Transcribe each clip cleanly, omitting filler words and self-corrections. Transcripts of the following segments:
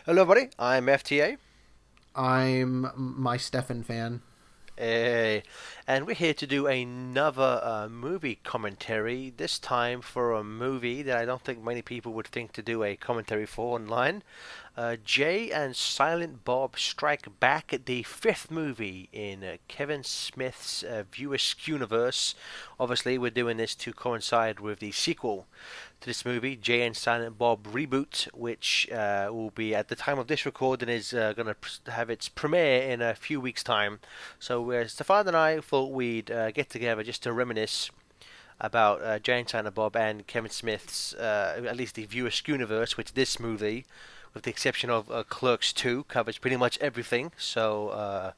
Hello, everybody. I'm FTA. I'm my Stefan fan. Hey, and we're here to do another movie commentary. This time for a movie that I don't think many people would think to do a commentary for online. Jay and Silent Bob Strike Back, the fifth movie in Kevin Smith's Viewer's universe. Obviously, we're doing this to coincide with the sequel to this movie, Jay and Silent Bob Reboot, which will be at the time of this recording is going to have its premiere in a few weeks' time. So Stefan and I thought we'd get together just to reminisce about Jay and Silent Bob and Kevin Smith's, at least the Viewer's universe, which this movie, with the exception of Clerks 2, covers pretty much everything. So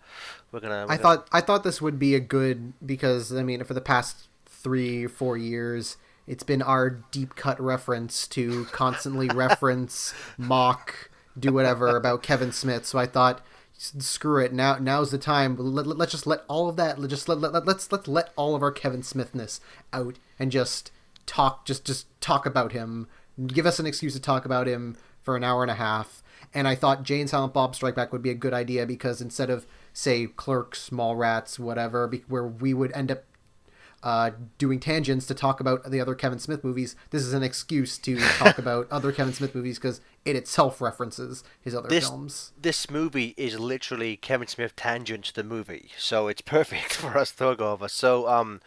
we're I gonna thought this would be a good because for the past 3 4 years it's been our deep cut reference to constantly reference, mock, do whatever about Kevin Smith. So I thought, screw it. Now's the time. Let's just let all of that. Let's let all of our Kevin Smithness out and just talk about him. Give us an excuse to talk about him for an hour and a half. And I thought Jay and Silent Bob Strike Back would be a good idea because instead of, say, Clerks, Mallrats, whatever, where we would end up doing tangents to talk about the other Kevin Smith movies, this is an excuse to talk about other Kevin Smith movies because it itself references his other this films. this movie is literally Kevin Smith tangent to the movie, so it's perfect for us to go over. So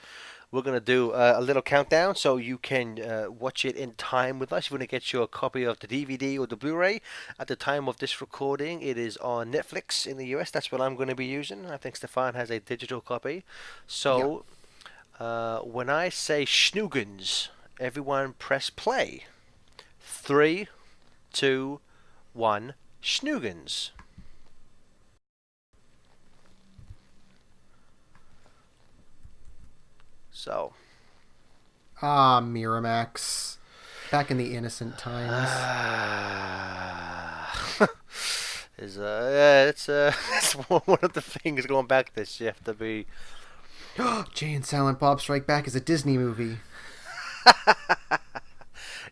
we're gonna do a little countdown, so you can watch it in time with us. If you want to get your copy of the DVD or the Blu-ray at the time of this recording, it is on Netflix in the US. That's what I'm going to be using. I think Stefan has a digital copy. Yeah. So when I say Schnugens, everyone press play. Three, two, one. Schnugens. So, Miramax. Back in the innocent times. is yeah, it's one of the things going back this. You have to be. Jay and Silent Bob Strike Back is a Disney movie.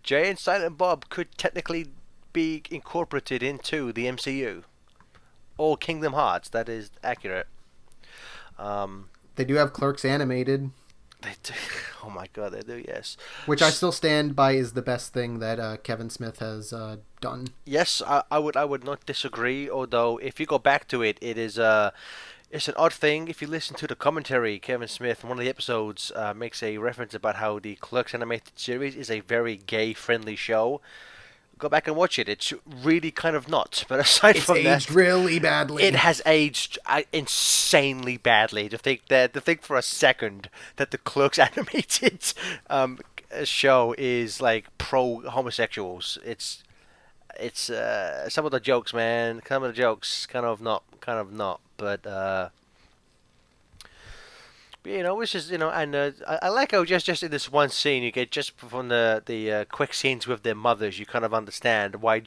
Jay and Silent Bob could technically be incorporated into the MCU or Kingdom Hearts. That is accurate. Um, They do have Clerks animated, they do. Oh my god, they do. Yes. which I still stand by is the best thing that Kevin Smith has done. Yes, I would not disagree. Although if you go back to it, it is it's an odd thing. If you listen to the commentary, Kevin Smith, in one of the episodes, makes a reference about how the Clerks animated series is a very gay-friendly show. Go back and watch it. It's really kind of not. But aside It's from aged that, really it badly. has aged insanely badly. To think for a second that the Clerks animated show is like pro homosexuals. It's some of the jokes, man. Some of the jokes, kind of not. But it's just and I like how just in this one scene you get just from the quick scenes with their mothers, you kind of understand why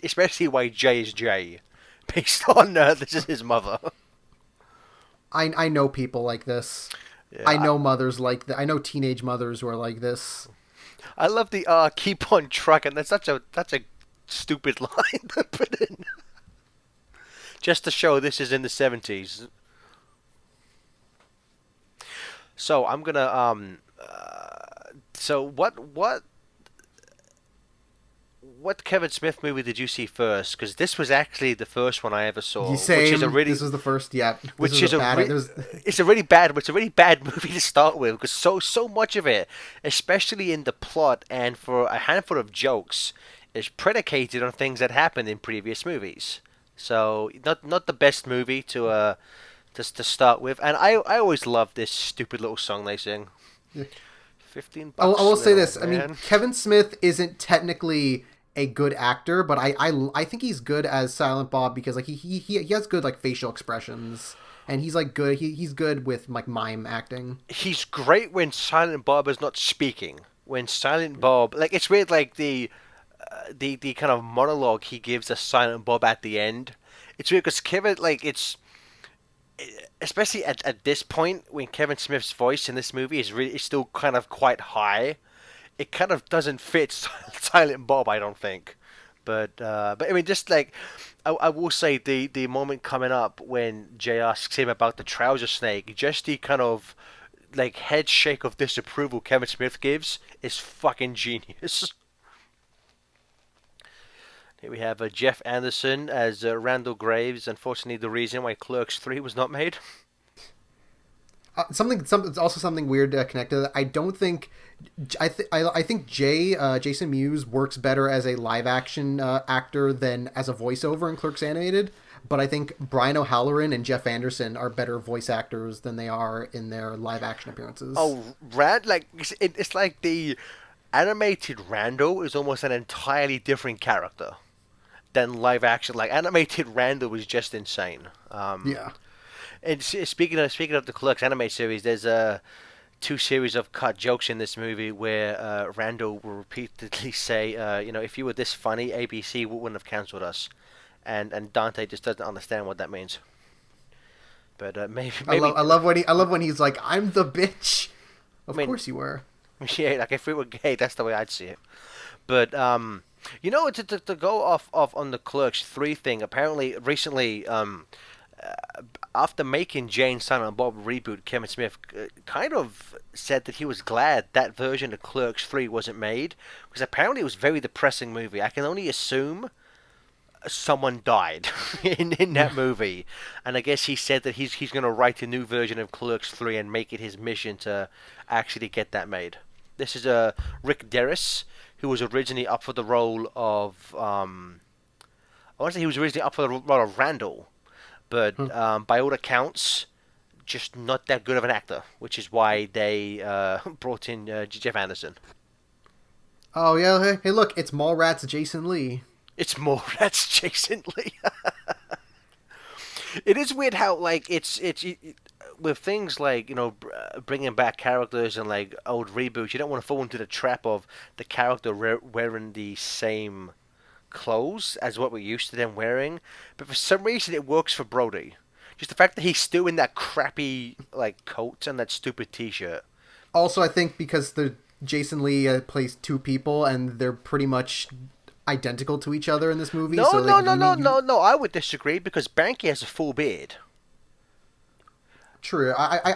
especially why Jay is Jay, based on this is his mother. I know people like this. Yeah, I know mothers like that. I know teenage mothers who are like this. I love the keep on trucking. That's a stupid line to put in, just to show this is in the 70s. So I'm gonna so what Kevin Smith movie did you see first? Because this was actually the first one I ever You saw, same. This was the first. Yeah. This which was a is a bad. re- There was. it's a really bad movie to start with because so much of it, especially in the plot and for a handful of jokes, is predicated on things that happened in previous movies. So not the best movie to start with, and I always love this stupid little song they sing. 15 I bucks, will say little this. I mean, man. Kevin Smith isn't technically a good actor, but I think he's good as Silent Bob because like he has good like facial expressions and he's like good. He's good with like mime acting. He's great when Silent Bob is not speaking. When Silent Bob, like it's weird, like the kind of monologue he gives to Silent Bob at the end. It's weird because Kevin, like it's especially at this point when Kevin Smith's voice in this movie is still kind of quite high. It kind of doesn't fit Silent Bob, I don't think. But I mean, just like I will say the moment coming up when Jay asks him about the trouser snake, just the kind of like head shake of disapproval Kevin Smith gives is fucking genius. Here we have Jeff Anderson as Randall Graves. Unfortunately, the reason why Clerks 3 was not made. It's also something weird connected to that. I don't think I think Jason Mewes works better as a live action actor than as a voiceover in Clerks Animated. But I think Brian O'Halloran and Jeff Anderson are better voice actors than they are in their live action appearances. Oh, like it's like the animated Randall is almost an entirely different character than live action. Like animated Randall was just insane. Yeah. And speaking of the Clerks anime series, there's two series of cut jokes in this movie where Randall will repeatedly say, if you were this funny, ABC wouldn't have cancelled us, and Dante just doesn't understand what that means. But maybe I love when he's like, "I'm the bitch." Of course you were. Yeah, like if we were gay, that's the way I'd see it. But to go off on the Clerks 3 thing, apparently recently, after making Jay and Silent Bob reboot, Kevin Smith kind of said that he was glad that version of Clerks 3 wasn't made, because apparently it was a very depressing movie. I can only assume someone died in that movie, and I guess he said that he's going to write a new version of Clerks 3 and make it his mission to actually get that made. This is Rick Derris, who was originally up for the role of I want to say he was originally up for the role of Randall, but by all accounts, just not that good of an actor, which is why they brought in Jeff Anderson. Oh yeah, hey look, it's Mallrats Jason Lee. It's Mallrats Jason Lee. It is weird how like it's with things like bringing back characters and like old reboots. You don't want to fall into the trap of the character wearing the same clothes as what we're used to them wearing. But for some reason, it works for Brody. Just the fact that he's still in that crappy like coat and that stupid T-shirt. Also, I think because the Jason Lee plays two people and they're pretty much identical to each other in this movie. No. I would disagree because Banky has a full beard. True. I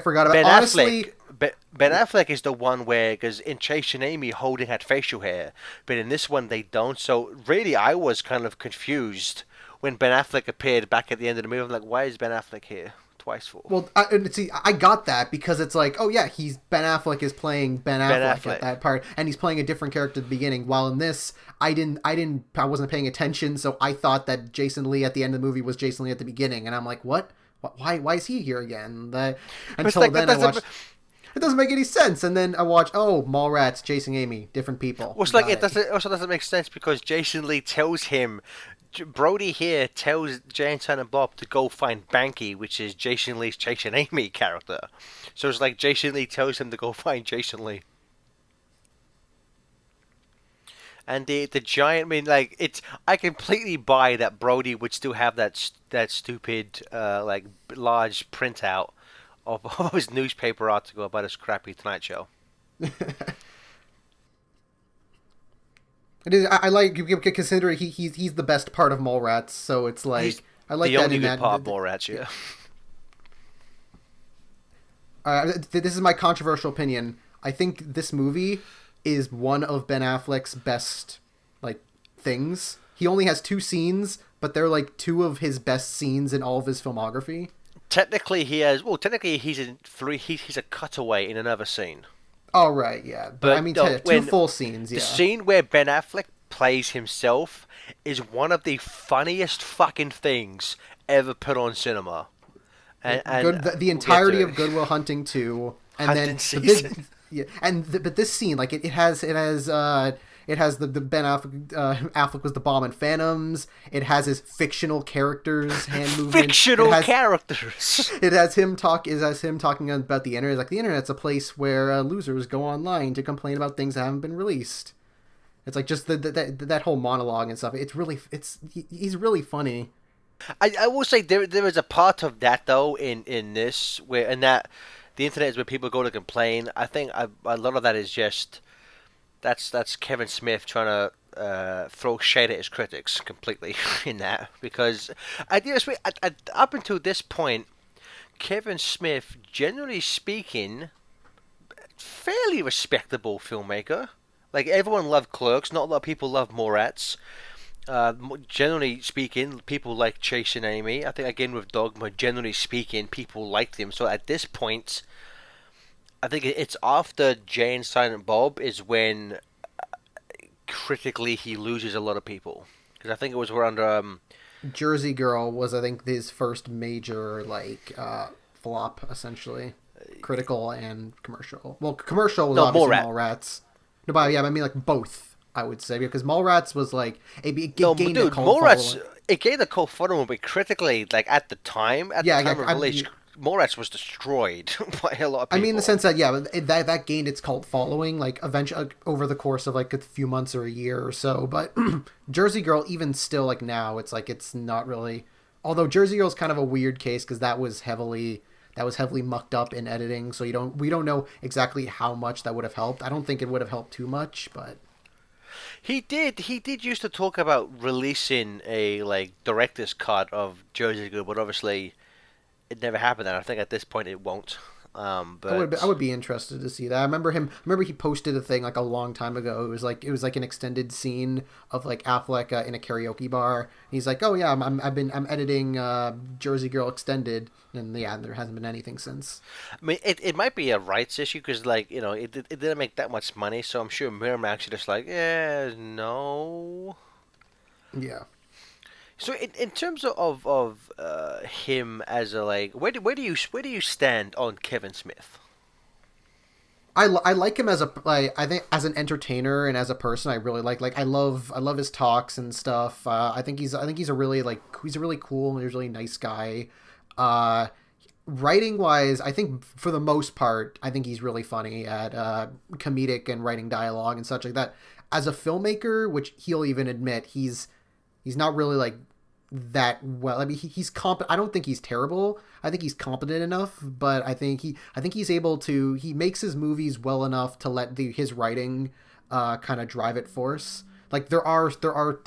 forgot about Ben honestly. Ben Affleck is the one where, because in Chasing Amy, Holden had facial hair, but in this one they don't. So really, I was kind of confused when Ben Affleck appeared back at the end of the movie. I'm like, why is Ben Affleck here twice for? Well, I got that because it's like, oh yeah, Ben Affleck is playing Ben Affleck at that part, and he's playing a different character at the beginning. While in this, I wasn't paying attention, so I thought that Jason Lee at the end of the movie was Jason Lee at the beginning, and I'm like, what? Why is he here again? Until then, I watched. It doesn't make any sense. And then I watch, Mallrats, Chasing Amy, different people. Well, it's like it doesn't make sense because Jason Lee tells him, Brody here tells Jay and Silent Bob to go find Banky, which is Jason Lee's Chasing Amy character. So it's like Jason Lee tells him to go find Jason Lee. And the giant, I mean, like I completely buy that Brody would still have that stupid like large printout of his newspaper article about his crappy Tonight Show. It is. I like considering he's the best part of Mallrats, so it's like I like the that only in good that part of Mallrats. Yeah. This is my controversial opinion. I think this movie is one of Ben Affleck's best like things. He only has 2 scenes, but they're like 2 of his best scenes in all of his filmography. Technically, he's in 3. He's a cutaway in another scene. Oh right, yeah, but I mean 2 full scenes. Yeah, the scene where Ben Affleck plays himself is one of the funniest fucking things ever put on cinema. And the entirety of Good Will Hunting 2, and Hunting then but this scene, like it has the Ben Affleck was the bomb in Phantoms. It has his fictional characters hand movements. Characters. It has him talking about the internet. Like the internet's a place where losers go online to complain about things that haven't been released. It's like just that whole monologue and stuff. He's really funny. I will say there is a part of that though in this where that the internet is where people go to complain. I think a lot of that is just that's Kevin Smith trying to throw shade at his critics completely in that because up until this point, Kevin Smith, generally speaking, fairly respectable filmmaker. Like everyone loved Clerks, not a lot of people love Mallrats. Generally speaking, people like Chase and Amy. I think again with Dogma, generally speaking, people liked him. So at this point, I think it's after Jay and Silent Bob is when critically he loses a lot of people because I think it was around Jersey Girl was, I think, his first major flop, essentially, critical and commercial. Well, commercial was no obviously Mallrat. Mallrats. No, but yeah, I mean like both. I would say because Mallrats was like it No, gained a dude, cult Mallrats following. it gave the cult following, but critically, like at the Yeah, time yeah. of release, Mallrats was destroyed by a lot of I mean, in the people. sense that yeah, that gained its cult following like eventually over the course of like a few months or a year or so. But Jersey Girl, even still, like now, it's like it's not really. Although Jersey Girl is kind of a weird case because that was heavily mucked up in editing, so we don't know exactly how much that would have helped. I don't think it would have helped too much, but He did used to talk about releasing a like director's cut of Jersey Girl, but obviously it never happened, and I think at this point it won't. I But would be interested to see that. I remember he posted a thing like a long time ago. It was like an extended scene of like Affleck in a karaoke bar. And he's like, "Oh yeah, I'm editing Jersey Girl extended." And yeah, there hasn't been anything since. I mean, it might be a rights issue because like it didn't make that much money, so I'm sure Miramax are just like, yeah, no. Yeah. So in terms of him as a like, where do you stand on Kevin Smith? I like him as a like I think as an entertainer and as a person I really I love his talks and stuff. I think he's a really he's a really cool and he's a really nice guy. Uh, Writing wise, I think for the most part, I think he's really funny at comedic and writing dialogue and such like that. As a filmmaker, which he'll even admit, he's not really like that well. I mean, he's competent. I don't think he's terrible. I think he's competent enough, but I think he's able to. He makes his movies well enough to let his writing kind of drive it force. Like there are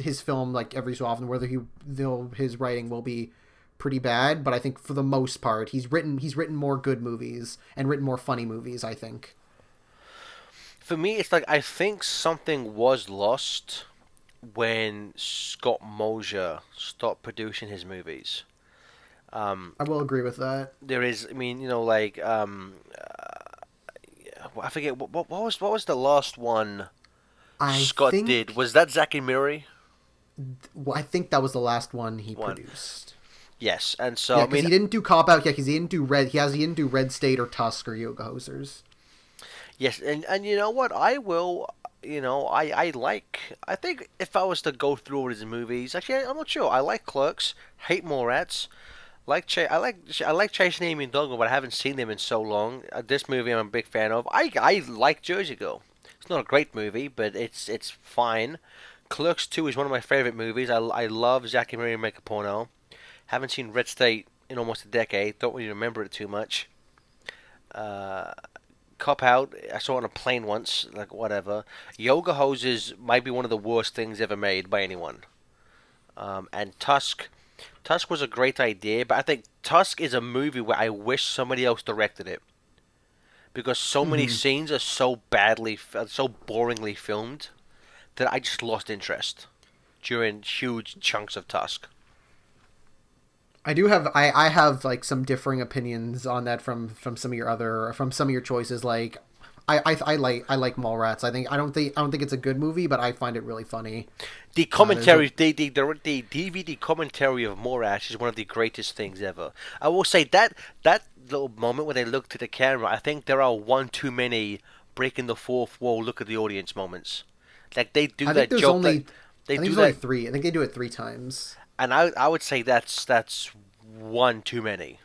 his film like every so often whether his writing will be pretty bad, but I think for the most part he's written more good movies and written more funny movies, I think. For me, it's like I think something was lost when Scott Mosier stopped producing his movies. Um, I will agree with that. there is, I mean, like I forget what was the last one I Scott did. think Was that Zack and Miri well, I think that was the last one he one? produced. Yes, and so Yeah, I because mean, he didn't do Cop Out. Yeah, because he didn't do Red State or Tusk or Yoga Hosers. yes, and you know what? I will. I think if I was to go through all his movies, actually, I'm not sure. I like Clerks, hate Mallrats, I like Chasing Amy and Dogma, but I haven't seen them in so long. This movie I'm a big fan of. I like Jersey Girl. It's not a great movie, but it's fine. Clerks 2 is one of my favorite movies. I love Zack and Miri Make a Porno. Haven't seen Red State in almost a decade. Don't really remember it too much. Uh, Cop Out, I saw it on a plane once, like whatever. Yoga Hoses might be one of the worst things ever made by anyone. And Tusk was a great idea, but I think Tusk is a movie where I wish somebody else directed it because so many Hmm. scenes are so boringly filmed that I just lost interest during huge chunks of Tusk. I have like some differing opinions on that from some of your choices. Like I like Mallrats. I don't think it's a good movie, but I find it really funny. The There's a commentary, the DVD commentary of Morash is one of the greatest things ever. I will say that little moment when they look to the camera, I think there are one too many breaking the fourth wall, look at the audience moments. Like they do I think that there's joke, only like they I think do there's only that, three. I think they do it 3 times. and I would say that's one too many.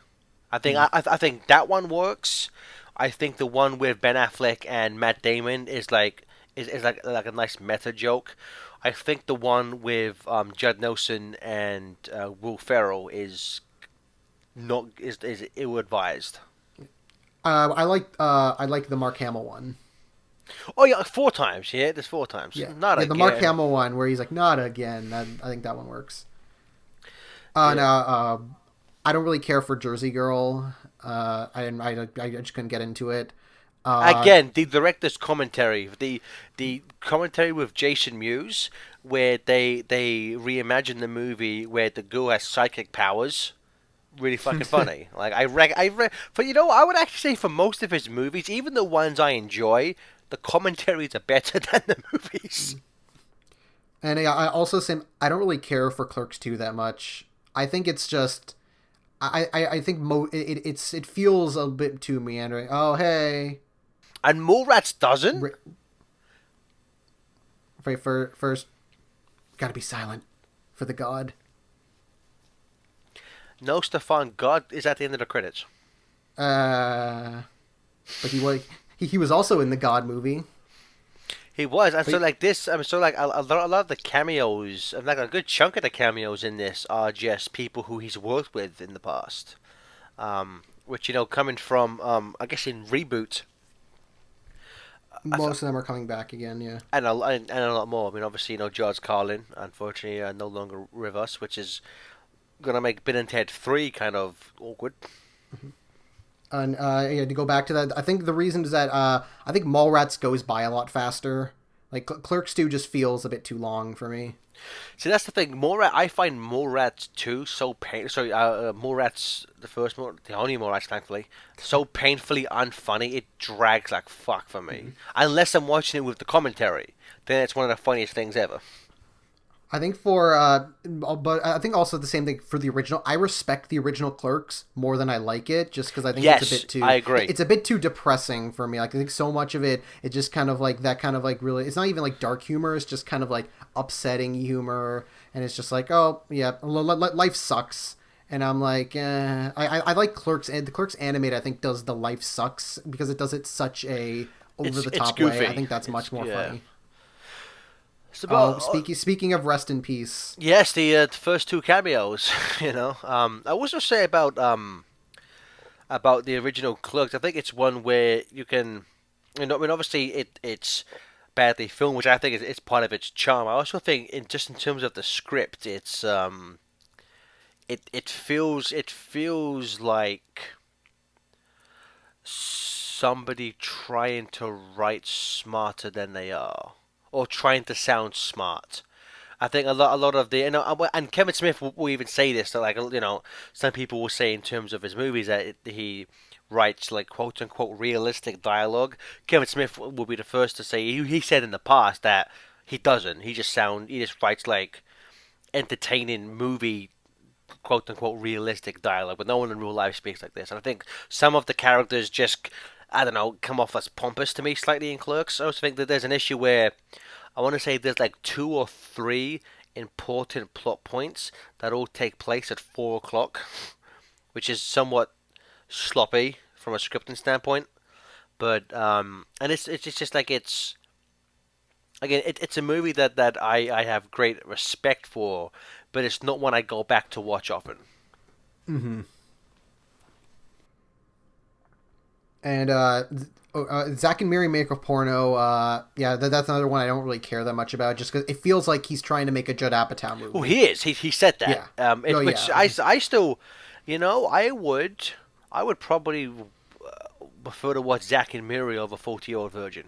I think Hmm. I think that one works. I think the one with Ben Affleck and Matt Damon is like a nice meta joke. I think the one with Judd Nelson and Will Ferrell is ill advised. I like the Mark Hamill one. Oh yeah, 4 times. Yeah, there's 4 times. Yeah, Not yeah, the Mark again. Hamill one where he's like, "Not again." I think that one works. Yeah. No, I don't really care for Jersey Girl. I just couldn't get into it. Uh, Again, the director's commentary, the commentary with Jason Mewes, where they reimagine the movie where the girl has psychic powers. Really fucking funny. Like but I would actually say for most of his movies, even the ones I enjoy, the commentaries are better than the movies. and I also say I don't really care for Clerks 2 that much. I think it's just I think it feels a bit too meandering. Oh hey, And Mallrats doesn't. first gotta be silent for the god. No, Stefan, God is at the end of the credits. Uh, but he was also in the God movie. He was, and so But like this, so like a lot of the cameos, and like a good chunk of the cameos in this are just people who he's worked with in the past. Which coming from I guess in reboot, most of them are coming back again. Yeah. and a lot more. I mean, obviously, George Carlin, unfortunately, no longer with us, which is gonna make Bill and Ted 3 kind of awkward. And yeah, to go back to that, I think the reason is that I think Mallrats goes by a lot faster. Like Clerks 2 just feels a bit too long for me. See, that's the thing. I find Mallrats 2 so pain. Sorry, Mallrats the first, the only Mallrats, thankfully, so painfully unfunny. It drags like fuck for me. Unless I'm watching it with the commentary, then it's one of the funniest things ever. I think but I think also the same thing for the original. I respect the original Clerks more than I like it, just because I think it's a Yes, bit too. I agree. It's a bit too depressing for me. Like I think so much of it just kind of like that kind of like really. It's not even like dark humor. It's just kind of like upsetting humor, and it's just like, oh yeah, life sucks. And I'm like, I like Clerks, and the Clerks animated I think does the life sucks because it does it such a over the It's top way. I goofy. think that's It's much more yeah. funny. It's Oh, about speaking of rest in peace. yes, the first two cameos. I also say about the original Clerks. I think it's one where you can, I mean, obviously it's badly filmed, which I think is it's part of its charm. I also think, in terms of the script, it feels like somebody trying to write smarter than they are, or trying to sound smart. I think a lot of the and Kevin Smith will even say this that like some people will say in terms of his movies that he writes like quote unquote realistic dialogue. Kevin Smith will be the first to say he said in the past that he doesn't. He just writes like entertaining movie quote unquote realistic dialogue, but no one in real life speaks like this. And I think some of the characters just I don't know come off as pompous to me slightly in Clerks. I also think that there's an issue where I want to say there's like two or three important plot points that all take place at 4 o'clock, which is somewhat sloppy from a scripting standpoint. But and it's just like it's again it's a movie that I have great respect for, but it's not one I go back to watch often. Mm-hmm. And Zack and Miri make a porno. Yeah, that's another one I don't really care that much about, just because it feels like he's trying to make a Judd Apatow Well, movie. he is. He said that. Yeah. Oh Which yeah. I still, I would probably prefer to watch Zack and Miri over 40-Year-Old Virgin.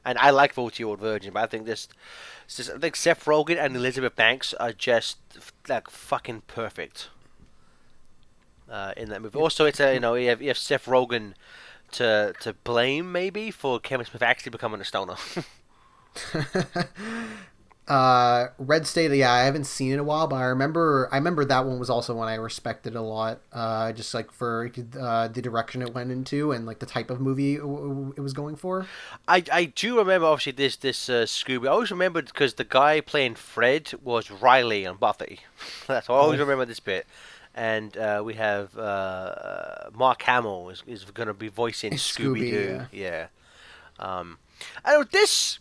And I like 40-Year-Old Virgin, but I think I think Seth Rogen and Elizabeth Banks are just like fucking perfect in that movie. Also, it's a you have Seth Rogen to blame maybe for Kevin Smith actually becoming a stoner. Red State. Yeah, I haven't seen it in a while, but I remember that one was also one I respected a lot. Just like for the direction it went into and like the type of movie it was going for. I do remember obviously this Scooby. I always remembered because the guy playing Fred was Riley on Buffy. That's I always Oh, remember this bit. And we have Mark Hamill is going to be voicing Scooby Scooby. Doo. Yeah. Yeah. Um, I know this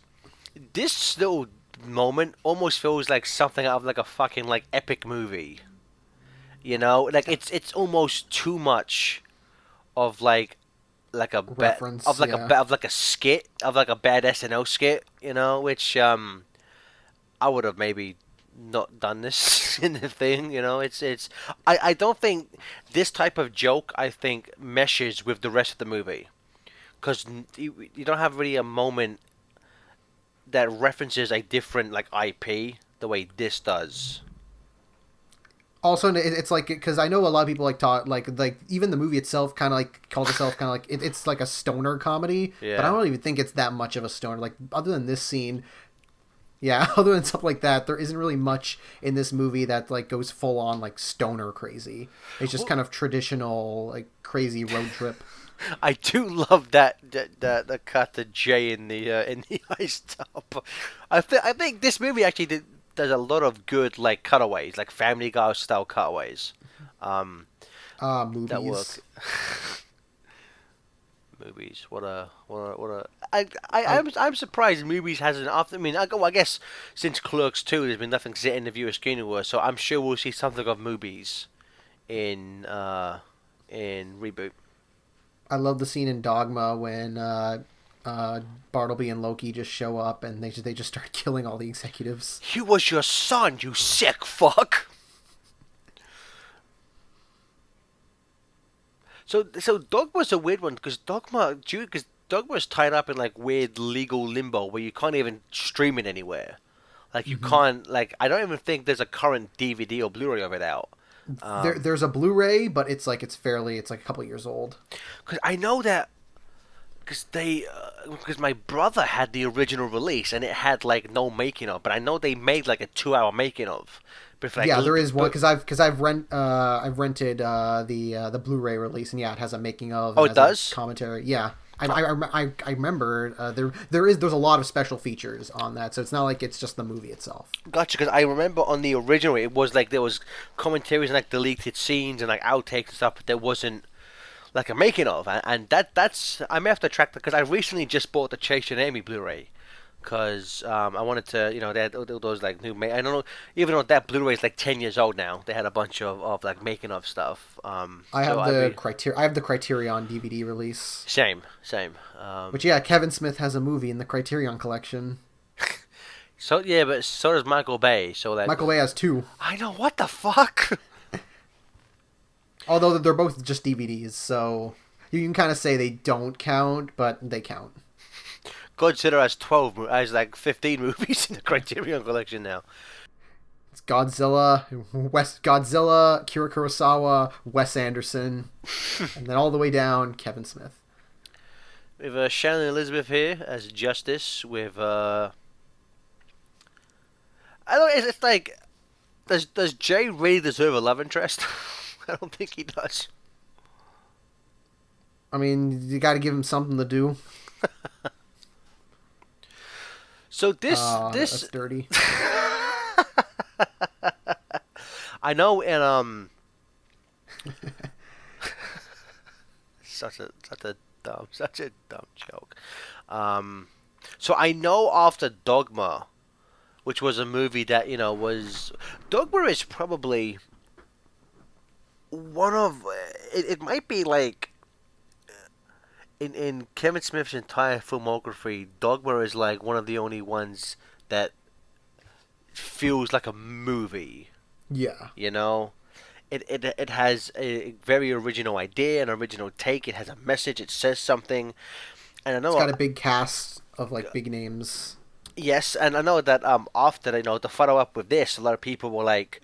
little moment almost feels like something out of like a fucking like epic movie. Like it's almost too much of like like a reference. Yeah. of like a skit of like a bad SNL skit, you know, which I would have maybe not done this in the thing, you know. It's I don't think this type of joke I think meshes with the rest of the movie because you don't have really a moment that references a different like IP the way this does. Also, it's like because I know a lot of people like talk like even the movie itself kind of like calls itself kind of like it's like a stoner comedy, but I Yeah. don't even think it's that much of a stoner. Like other than this scene, yeah, other than stuff like that, there isn't really much in this movie that like goes full on like stoner crazy. It's just Well, kind of traditional like crazy road trip. I do love that the cut to Jay in the ice tub. I think this movie actually does a lot of good like cutaways, like Family Guy style cutaways. Um, that Movies. work. Movies. What a. I I'm surprised movies hasn't often. I mean, I guess since Clerks 2, there's been nothing set in the viewer's universe, so I'm sure we'll see something of movies in reboot. I love the scene in Dogma when Bartleby and Loki just show up and they just start killing all the executives. He was your son, you sick fuck. So Dogma's a weird one because Dogma's tied up in like weird legal limbo where you can't even stream it anywhere. Like you Hmm. can't like I don't even think there's a current DVD or Blu-ray of it out. There's a Blu-ray, but it's like a couple years old. Because I know that because my brother had the original release and it had like no making of, but I know they made like a 2 hour making of. But if, like, Yeah, there is one but because I've rented the Blu-ray release, and yeah, it has a making of oh, and it has a does. commentary. Yeah, I remember there's a lot of special features on that, so it's not like it's just the movie itself. Gotcha, because I remember on the original it was like there was commentaries and like deleted scenes and like outtakes and stuff, but there wasn't like a making of, and that's I may have to track that because I recently just bought the Chase and Amy Blu-ray because I wanted to, you know, they had all those like I don't know, even though that Blu-ray is like 10 years old now, they had a bunch of like making of stuff. So I have the Criterion DVD release, same. which yeah, Kevin Smith has a movie in the Criterion collection. So yeah, but so does Michael Bay. So that Michael Bay has two, I know what the fuck. although they're both just DVDs, so you can kind of say they don't count, but they count. Godzilla has 15 movies in the Criterion collection now. It's Godzilla, Kira Kurosawa, Wes Anderson, and then all the way down Kevin Smith. With Shannon Elizabeth here as Justice. With I don't. It's like does Jay really deserve a love interest? I don't think he does. I mean, you got to give him something to do. So That's dirty. I know, and such a dumb joke. Um, so I know after Dogma, which was a movie that was Dogma is probably one of it might be like in Kevin Smith's entire filmography, Dogma is like one of the only ones that feels like a movie. Yeah. You know, it has a very original idea, an original take. It has a message. It says something, and I It's know got a big cast of like big names. yes, and I know that after to follow up with this, a lot of people were like,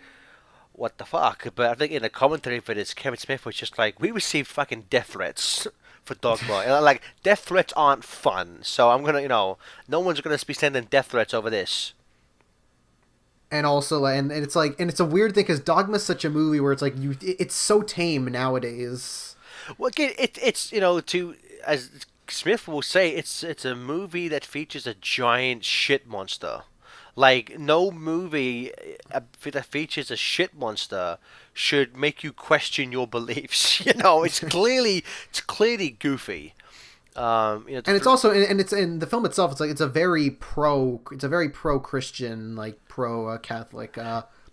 "What the fuck?" But I think in the commentary for this, Kevin Smith was just like, "We received fucking death threats." For Dogma, and I'm like, death threats aren't fun, so I'm gonna, no one's gonna be sending death threats over this. And also, and it's like, and it's a weird thing because Dogma's such a movie where it's like it's so tame nowadays. Well, again, it's to as Smith will say, it's a movie that features a giant shit monster. Like no movie that features a shit monster should make you question your beliefs. It's clearly goofy. And it's also, and it's in the film itself. It's like it's a very pro Christian, like pro Catholic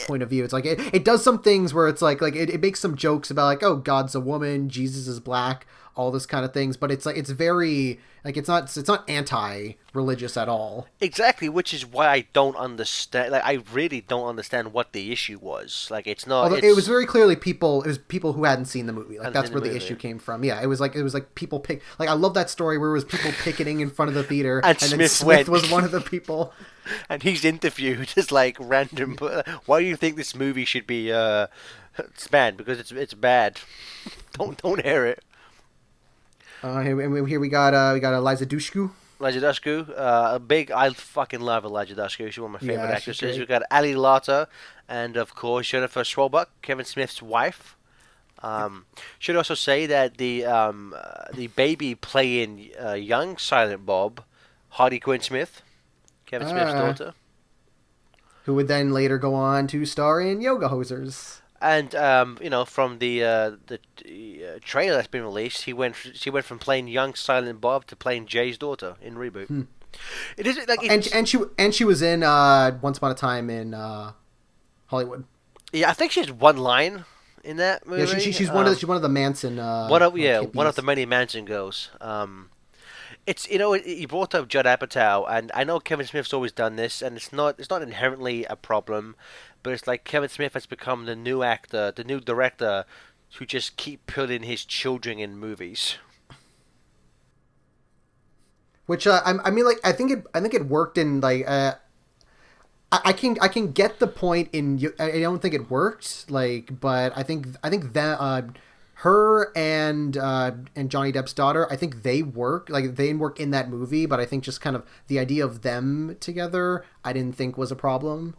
point of view. It's like it does some things where it's like it makes some jokes about like, oh, God's a woman, Jesus is black, all this kind of things, but it's like it's very like it's not anti-religious at all. Exactly, which is why I don't understand. Like, I really don't understand what the issue was. Like, it's not. Although it was It's very clearly people, it was people who hadn't seen the movie. Like hadn't that's seen where the the movie. issue came from. Yeah, it was like people pick. Like I love that story where it was people picketing in front of the theater, And then Smith Smith went. was one of the people. And he's interviewed as like random. Why do you think this movie should be it's banned? Because it's bad. Don't air it. Here we got Eliza Dushku. Elijah Dushku, I fucking love Elijah Dushku. She's one of my favorite Yeah, she's actresses. great. We've got Ali Lata, and of course Jennifer Schwarbuck, Kevin Smith's wife. Should also say that the baby playing young Silent Bob, Hardy Quinn Smith, Kevin Smith's Ah. daughter. Who would then later go on to star in Yoga Hosers. And from the trailer that's been released, she went from playing young Silent Bob to playing Jay's daughter in reboot. It is like And she was in Once Upon a Time in Hollywood. yeah, I think she has one line in that movie. Yeah, she's one of the Manson. One of like, one of hippies. the many Manson girls. It's you brought up Judd Apatow, and I know Kevin Smith's always done this, and it's not inherently a problem, but it's like Kevin Smith has become the new actor, the new director, who just keep putting his children in movies. Which I mean, like I think it worked in like I can get the point in. I don't think it worked like, but I think that her and Johnny Depp's daughter, I think they work in that movie, but I think just kind of the idea of them together, I didn't think was a problem.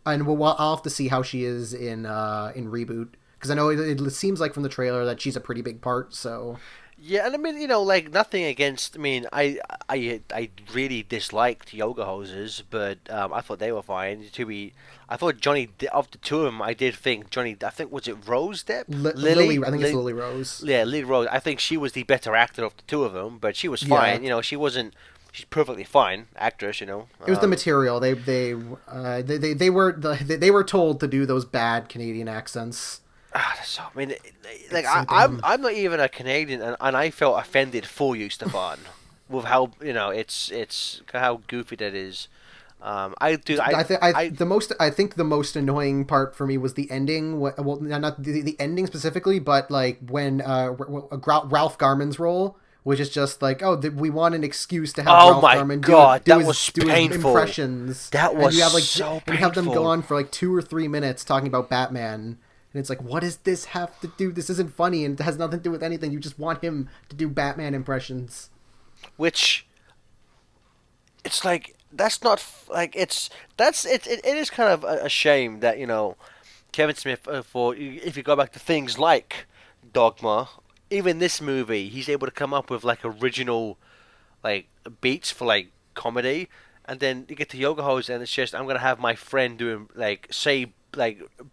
And I'll have to see how she is in reboot because I know it seems like from the trailer that she's a pretty big part. So Yeah, and I mean, like nothing against. I mean, I really disliked Yoga Hoses, but I thought they were fine. I thought of the two of them, I did think Johnny. I think was it Rose Depp, Lily, I think it's Lily Rose. Yeah, Lily Rose. I think she was the better actor of the two of them, but she was fine. Yeah. She wasn't. She's perfectly fine actress. It was the material. They were told to do those bad Canadian accents. So, I mean, like so I'm not even a Canadian, and I felt offended for you, Stefan, with how it's how goofy that is. I think the most annoying part for me was the ending. Well, not the ending specifically, but like when Ralph Garman's role, which is just like, we want an excuse to have Ralph Garman do his painful. impressions. That was and you have, like, so and you have them go painful. on for like 2 or 3 minutes talking about Batman, and it's like, what does this have to do? This isn't funny, and it has nothing to do with anything. You just want him to do Batman impressions. Which it's like that's not like it is kind of a shame that Kevin Smith for if you go back to things like Dogma, even this movie, he's able to come up with like original like beats for like comedy, and then you get to Yoga Hose and it's just I'm gonna have my friend doing like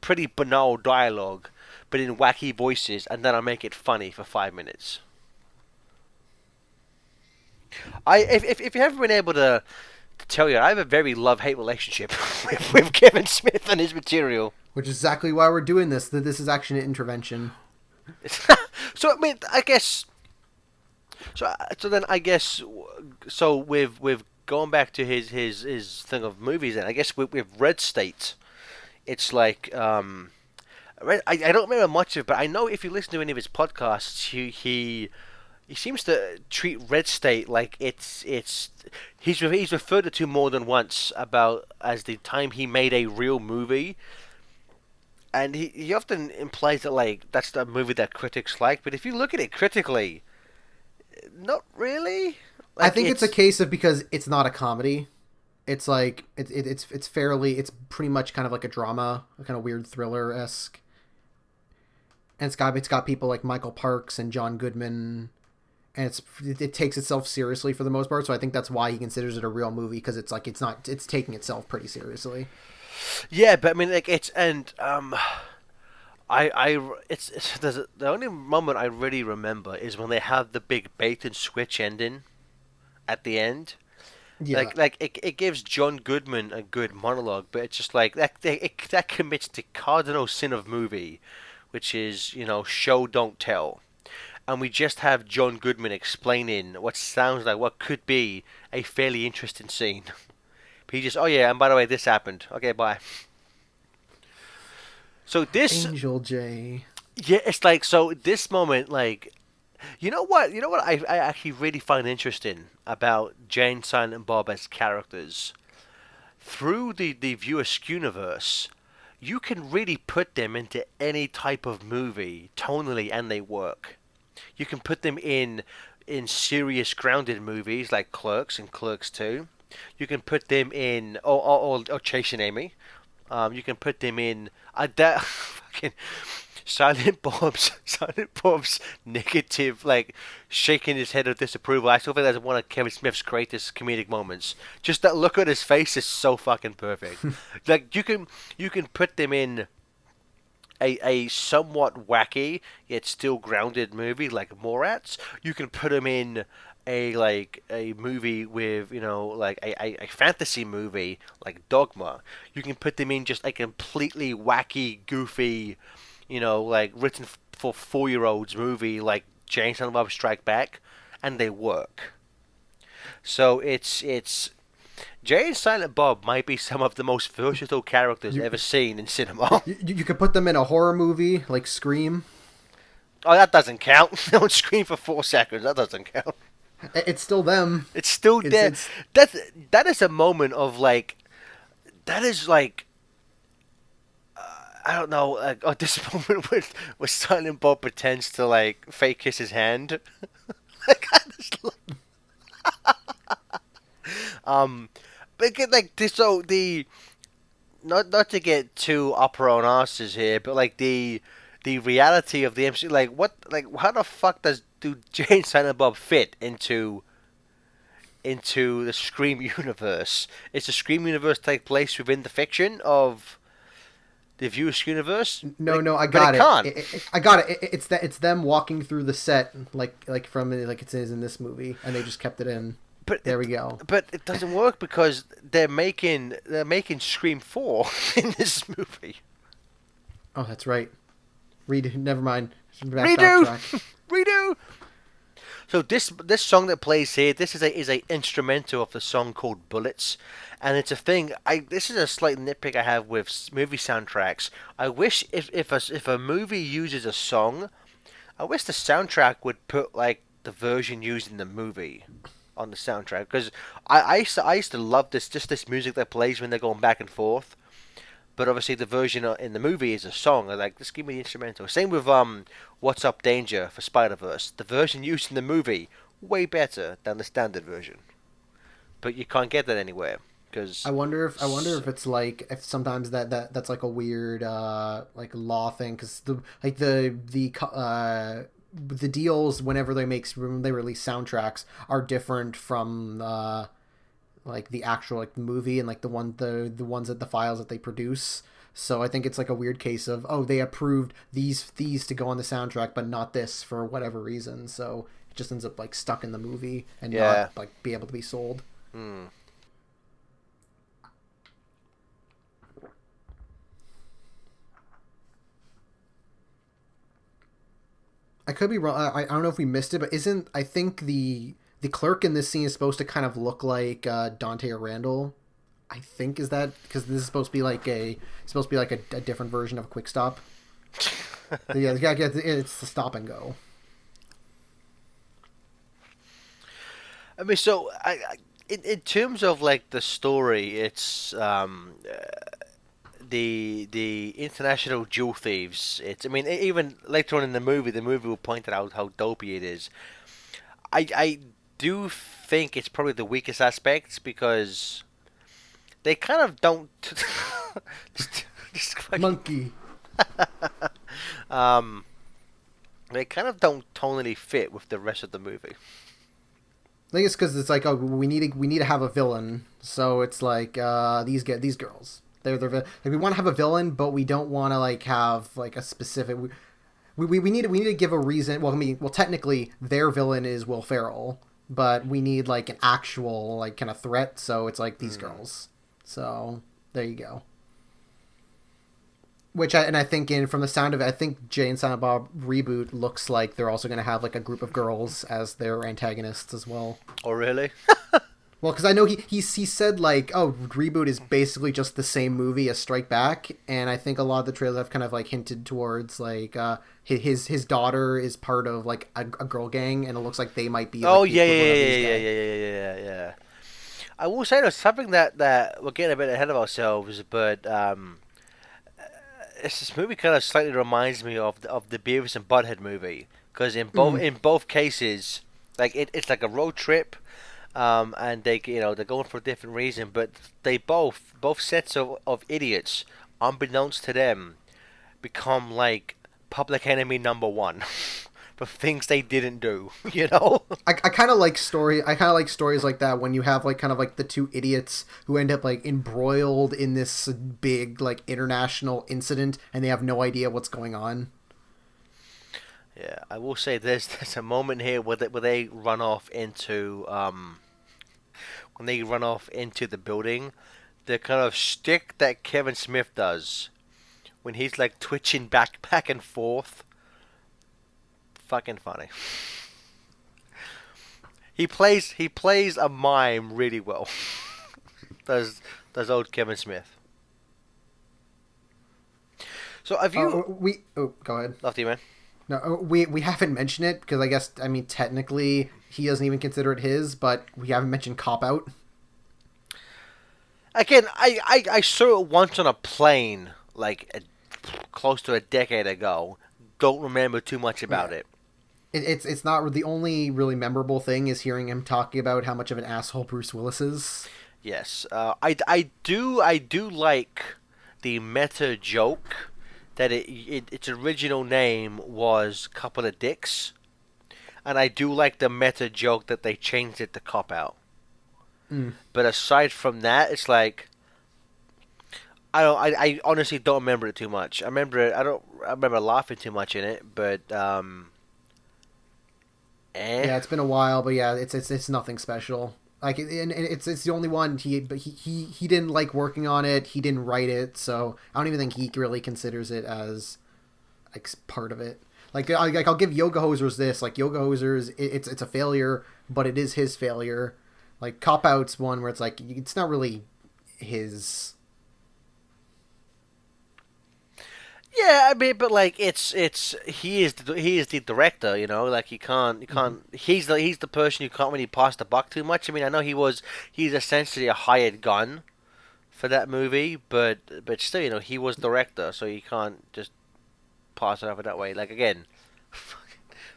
pretty banal dialogue but in wacky voices, and then I make it funny for 5 minutes. If you haven't been able to tell you, I have a very love-hate relationship with Kevin Smith and his material. Which is exactly why we're doing this. That this is actually an intervention. So I mean, I guess. So with going back to his thing of movies, and I guess with Red State, it's like I don't remember much of it, but I know if you listen to any of his podcasts, he seems to treat Red State like he's referred to more than once about as the time he made a real movie, and he often implies that like that's the movie that critics like, but if you look at it critically, not really. Like, I think it's a case of because it's not a comedy. It's like it's pretty much kind of like a drama, a kind of weird thriller-esque. And it's got people like Michael Parks and John Goodman, and it takes itself seriously for the most part. So I think that's why he considers it a real movie, because it's taking itself pretty seriously. Yeah, but I mean, like it's the only moment I really remember is when they have the big bait and switch ending at the end. Yeah. It gives John Goodman a good monologue, but it's just like that commits to cardinal sin of movie, which is show don't tell. and we just have John Goodman explaining what sounds like what could be a fairly interesting scene. He just, oh yeah, and by the way, this happened. Okay, bye. So this, Angel J. yeah, it's like so. This moment, like, you know what? You know what I actually really find interesting about Jane, Silent, and Bob as characters through the viewer's universe. You can really put them into any type of movie tonally, and they work. You can put them in serious, grounded movies like Clerks and Clerks 2. You can put them in or Chasing Amy. You can put them in that fucking Silent Bob's negative, like shaking his head of disapproval. I still think that's one of Kevin Smith's greatest comedic moments. Just that look on his face is so fucking perfect. Like you can put them in a somewhat wacky yet still grounded movie like Morats. You can put them in a movie with like a fantasy movie like Dogma. You can put them in just a completely wacky, goofy, like written for 4-year-olds movie like Jane and Bob Strike Back, and they work. So it's Jay and Silent Bob might be some of the most versatile characters You, ever seen in cinema. you could put them in a horror movie like Scream. Oh, that doesn't count. Don't scream for 4 seconds. That doesn't count. It's still them. It's still It's there. it's That is a moment of like, that is like, I don't know, like, oh, this moment where Silent Bob pretends to like fake kiss his hand. Like, I just but like this, so the not to get too up our own asses here, but like the reality of the MC, like what, like how the fuck do Jay and Silent Bob fit into the Scream universe? Is the Scream universe take place within the fiction of the Viewer's universe? no, no. I But got it it. can't. I got it. It's them walking through the set like from like it is in this movie, and they just kept it in. But There we go. but it doesn't work because they're making Scream 4 in this movie. Oh, that's right. Read. Never mind. Redo, Backtrack. redo. So this song that plays here, this is a instrumental of the song called Bullets, and it's a thing. This is a slight nitpick I have with movie soundtracks. I wish if a movie uses a song, I wish the soundtrack would put like the version used in the movie on the soundtrack, because I used to love this music that plays when they're going back and forth. But obviously the version in the movie is a song. I like, just give me the instrumental. Same with "What's Up Danger" for Spider-Verse. The version used in the movie way better than the standard version. But you can't get that anywhere because I wonder if it's like if sometimes that's like a weird like law thing because the deals whenever when they release soundtracks are different from like the actual like movie and like the ones that the files that they produce. So I think it's like a weird case of, oh, they approved these to go on the soundtrack but not this for whatever reason. So it just ends up like stuck in the movie and yeah. not like be able to be sold. Hmm. I could be wrong. I don't know if we missed it, but isn't I think the clerk in this scene is supposed to kind of look like Dante or Randall. I think is that because this is supposed to be like a different version of a quick stop. Yeah, it's the stop and go. I mean, so in terms of like the story, it's the international jewel thieves. It's, I mean, even later on in the movie will point out how dopey it is. I do think it's probably the weakest aspects because they kind of don't. just fucking- Monkey. um, they kind of don't tonally fit with the rest of the movie. I think it's because it's like, oh, we need to have a villain, so it's like these girls. Like we want to have a villain, but we don't want to like have like a specific. We need to give a reason. Well, I mean, technically their villain is Will Ferrell, but we need like an actual like kind of threat. So it's like these girls. So there you go. I think in from the sound of it, I think Jay and Silent Bob Reboot looks like they're also going to have like a group of girls as their antagonists as well. Oh, really? Well, because I know he said like, oh, Reboot is basically just the same movie as Strike Back, and I think a lot of the trailers have kind of like hinted towards like his daughter is part of like a girl gang, and it looks like they might be Oh, like the yeah, equivalent yeah, of yeah, these yeah, yeah, guys. yeah, yeah, yeah, yeah. I will say there's something that we're getting a bit ahead of ourselves, but this movie kind of slightly reminds me of the Beavis and Butthead movie because Mm. in both cases, like it's like a road trip, and they're going for a different reason, but they both sets of idiots, unbeknownst to them, become like public enemy number one for things they didn't do. You know? I kind of like story. I kind of like stories like that when you have like kind of like the two idiots who end up like embroiled in this big like international incident, and they have no idea what's going on. Yeah, I will say there's a moment here where they run off into when they run off into the building, the kind of shtick that Kevin Smith does when he's like twitching back and forth, fucking funny. He plays a mime really well. does does old Kevin Smith. So have you We go ahead. Lefty man? No, we haven't mentioned it because I guess I mean technically he doesn't even consider it his, but we haven't mentioned Cop Out. Again, I saw it once on a plane close to a decade ago. Don't remember too much about Yeah, it. it's not the only really memorable thing is hearing him talking about how much of an asshole Bruce Willis is. Yes, I do like the meta joke that its original name was Couple of Dicks, and I do like the meta joke that they changed it to Cop Out. Mm. But aside from that, it's like I honestly don't remember it too much. I remember laughing too much in it, but eh. Yeah, it's been a while, but yeah, it's nothing special. Like, and it's the only one but he didn't like working on it. He didn't write it, so I don't even think he really considers it as like part of it. Like I'll give Yoga Hosers this. Like Yoga Hosers, it's a failure, but it is his failure. Like Cop Out's one where it's like it's not really his. Yeah, I mean, but like it's he is the director, you know. Like you Mhm. can't he's the person you can't really pass the buck too much. I mean, I know he's essentially a hired gun for that movie, but still, you know, he was director, so you can't just pass it over that way. Like again,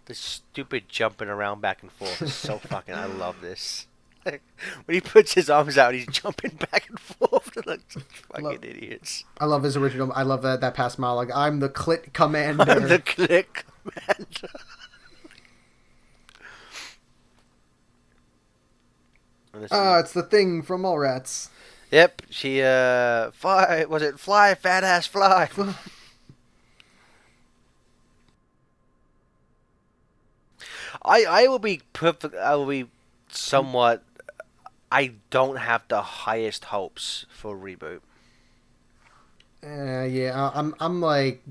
the stupid jumping around back and forth is so fucking. I love this. Like, when he puts his arms out, he's jumping back and forth like such I love, fucking idiots. I love his original. I love that past monologue. I'm the Clit I'm the Commander. click commander. And this is, Ah, it's the thing from Mallrats. yep, she fly was it fly fat ass fly. I will be perfect. I will be somewhat. I don't have the highest hopes for reboot. Yeah, I'm like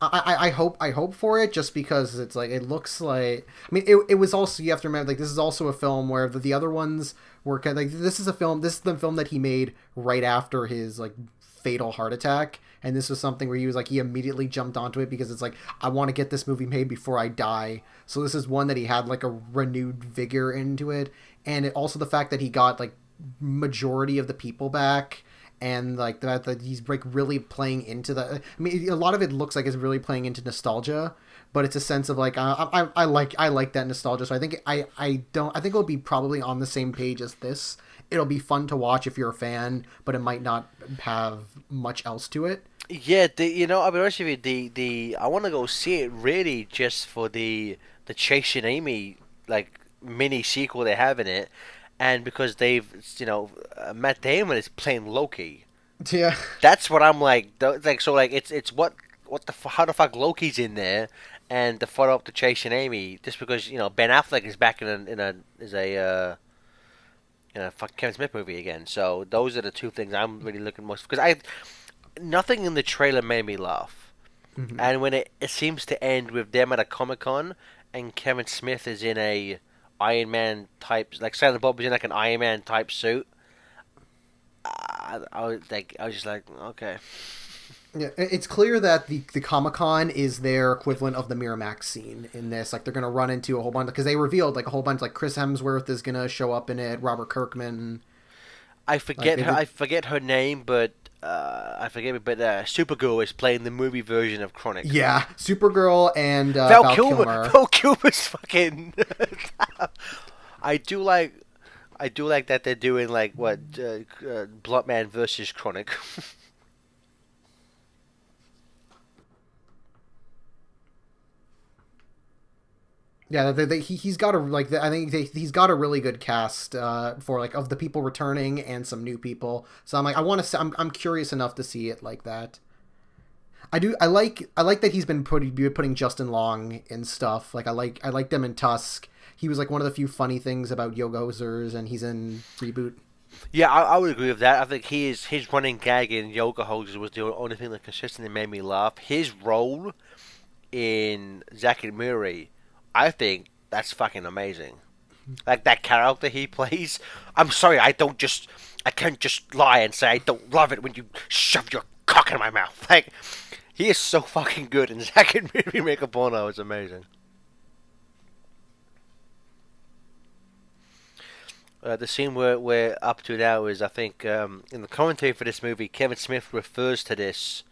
I hope for it just because it's like it looks like I mean it was also you have to remember like this is also a film where the other ones were kind of, like this is the film that he made right after his like fatal heart attack, and this was something where he was like he immediately jumped onto it because it's like I want to get this movie made before I die. So this is one that he had like a renewed vigor into it, and also the fact that he got like majority of the people back, and like that he's like really playing into the. I mean, a lot of it looks like it's really playing into nostalgia, but it's a sense of like I like that nostalgia. So I think it'll be probably on the same page as this. It'll be fun to watch if you're a fan, but it might not have much else to it. Yeah, you know, I'll be honest with you. The I want to go see it really just for the Chasing Amy like mini sequel they have in it, and because they've Matt Damon is playing Loki. Yeah, That's what I'm like. Like so, like it's what how the fuck Loki's in there, and to follow up the Chasing Amy just because Ben Affleck is back in a fucking Kevin Smith movie again. So those are the two things I'm really looking most because I nothing in the trailer made me laugh. Hmm. And when it seems to end with them at a Comic Con and Kevin Smith is in a Iron Man type, like Silent Bob is in like an Iron Man type suit, I was just like, okay. Yeah, it's clear that the Comic Con is their equivalent of the Miramax scene in this. Like they're gonna run into a whole bunch because they revealed like a whole bunch. Like Chris Hemsworth is gonna show up in it. Robert Kirkman. Like they, I forget her name, but I forget it. But Supergirl is playing the movie version of Chronic. yeah, Supergirl and Val Val Kilmer, Kilmer. Val Kilmer's fucking. I do like, I do like that they're doing like what Bluntman versus Chronic. Yeah, he's got a like I think he's got a really good cast for like of the people returning and some new people. So I'm like I want to I'm curious enough to see it like that. I like that he's been putting Justin Long in stuff. Like I like them in Tusk. He was like one of the few funny things about Yoga Hosers, and he's in Reboot. Yeah, I would agree with that. I think his running gag in Yoga Hosers was the only thing that consistently made me laugh. His role in Zack and Miri, I think that's fucking amazing. Like that character he plays. I'm sorry, I can't just lie and say I don't love it when you shove your cock in my mouth. Like, he is so fucking good, and Zack and Miri Make a Porno is amazing. The scene we're up to now is, I think, in the commentary for this movie, Kevin Smith refers to this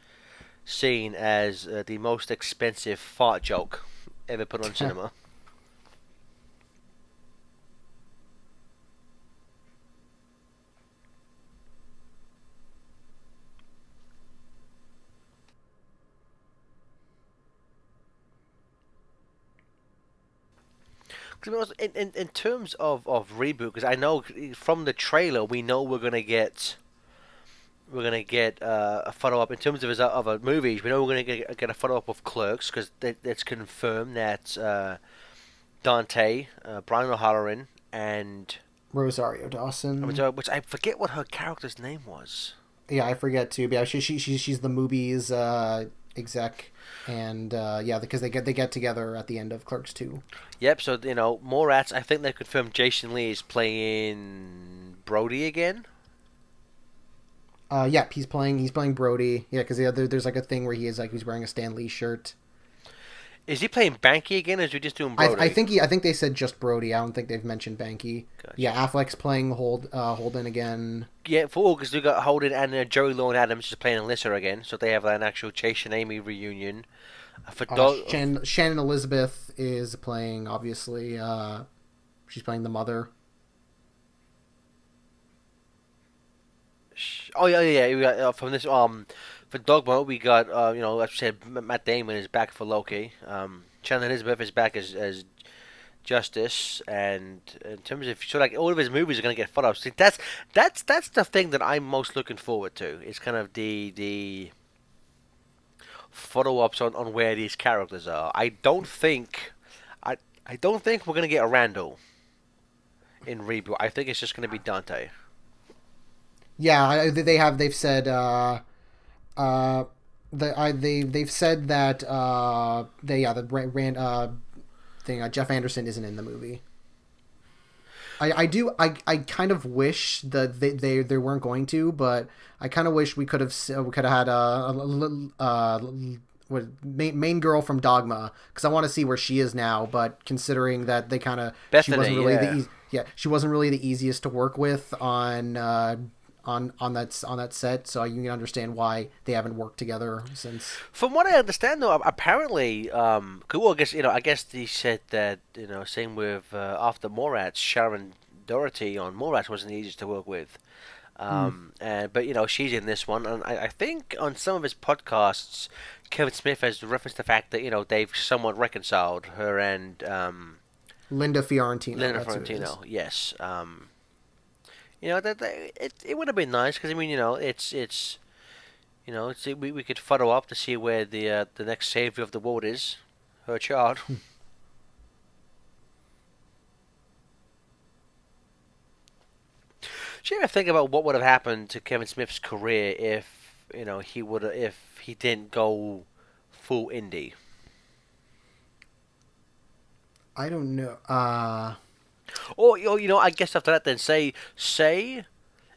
scene as the most expensive fart joke ever put on cinema. Because in terms of reboot, because I know from the trailer we know we're gonna get a follow up in terms of his other movies. We know we're gonna get a follow up of Clerks because it's confirmed that Dante, Brian O'Halloran, and Rosario Dawson. which I forget what her character's name was. Yeah, I forget too. But yeah, she's the movies exec, and yeah, because they get together at the end of Clerks 2. Yep. So Morats. I think they confirmed Jason Lee is playing Brody again. Yeah, he's playing Brody. Yeah, because there's like a thing where he's wearing a Stan Lee shirt. Is he playing Banky again, or is he just doing Brody? I think they said just Brody. I don't think they've mentioned Banky. Gotcha. Yeah, Affleck's playing Holden again. Yeah, for August we got Holden and Joey Lauren Adams is playing Alyssa again, so they have an actual Chase and Amy reunion. For Shannon Elizabeth is playing, obviously. She's playing the mother. Oh yeah. We got from this for Dogma we got like I said, Matt Damon is back for Loki. Shannon Elizabeth is back as Justice, and in terms of so like all of his movies are gonna get follow ups. That's the thing that I'm most looking forward to. It's kind of the follow ups on where these characters are. I don't think we're gonna get a Randall in reboot. I think it's just gonna be Dante. Yeah, they've said they've said that Jeff Anderson isn't in the movie. I kind of wish that they weren't going to, but I kind of wish we could have had main girl from Dogma, because I want to see where she is now. But considering that they kind of she wasn't really she wasn't really the easiest to work with on that set, so you can understand why they haven't worked together since. From what I understand, though, apparently, well, I guess they said that same with after Morats, Sharon Doherty on Morats wasn't the easiest to work with, but she's in this one, and I think on some of his podcasts, Kevin Smith has referenced the fact that they've somewhat reconciled her and Linda Fiorentino. Yes. It would have been nice because we could follow up to see where the next savior of the world is, her child. Do you ever think about what would have happened to Kevin Smith's career if he would if he didn't go full indie. I don't know. Or I guess after that, then say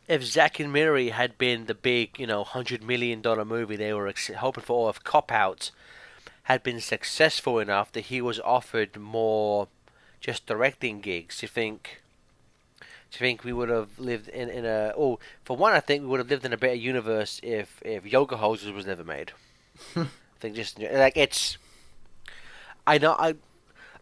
if Zack and Miri had been the big $100 million movie they were hoping for, or if Cop Out had been successful enough that he was offered more just directing gigs. Do you think we would have lived in a? Oh, for one, I think we would have lived in a better universe if Yoga Hosers was never made. I think just like it's. I know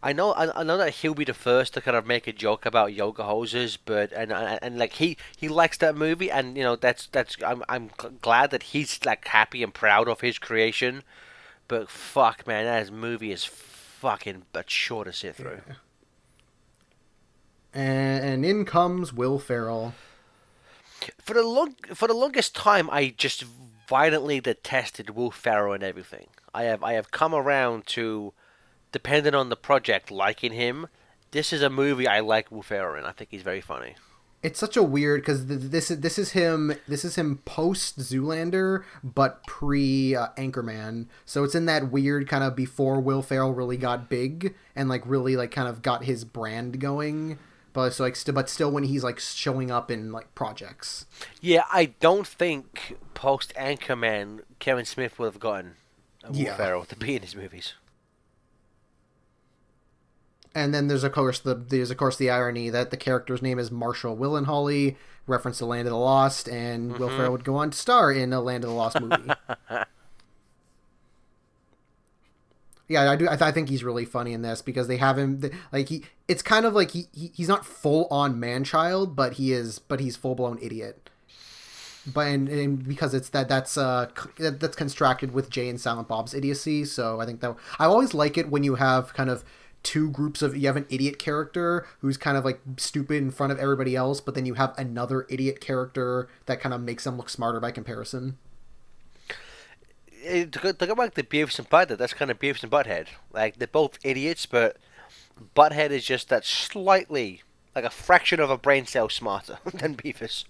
I know that he'll be the first to kind of make a joke about Yoga Hosers, but and like he likes that movie, and that's I'm glad that he's like happy and proud of his creation. But fuck, man, that movie is fucking but sure to sit through. Yeah. And in comes Will Ferrell. For the longest time, I just violently detested Will Ferrell and everything. I have come around to, depending on the project, liking him. This is a movie I like Will Ferrell in. I think he's very funny. It's such a weird because this is him post Zoolander but pre Anchorman. So it's in that weird kind of before Will Ferrell really got big and like really like kind of got his brand going. But so like but still when he's like showing up in like projects. Yeah, I don't think post Anchorman Kevin Smith would have gotten Will Yeah. Ferrell to be in his movies. And then there's of course the irony that the character's name is Marshall Willenholly, reference to Land of the Lost, and Will Ferrell would go on to star in a Land of the Lost movie. Yeah, I do. I think he's really funny in this because they have him like It's kind of like he's not full on man child, but he's full blown idiot. But and because it's that's constructed with Jay and Silent Bob's idiocy. So I think that I always like it when you have kind of two groups of you have an idiot character who's kind of like stupid in front of everybody else, but then you have another idiot character that kind of makes them look smarter by comparison. To go back to Beavis and Butthead, that's kind of Beavis and Butthead. Like they're both idiots, but Butthead is just that slightly, like a fraction of a brain cell smarter than Beavis.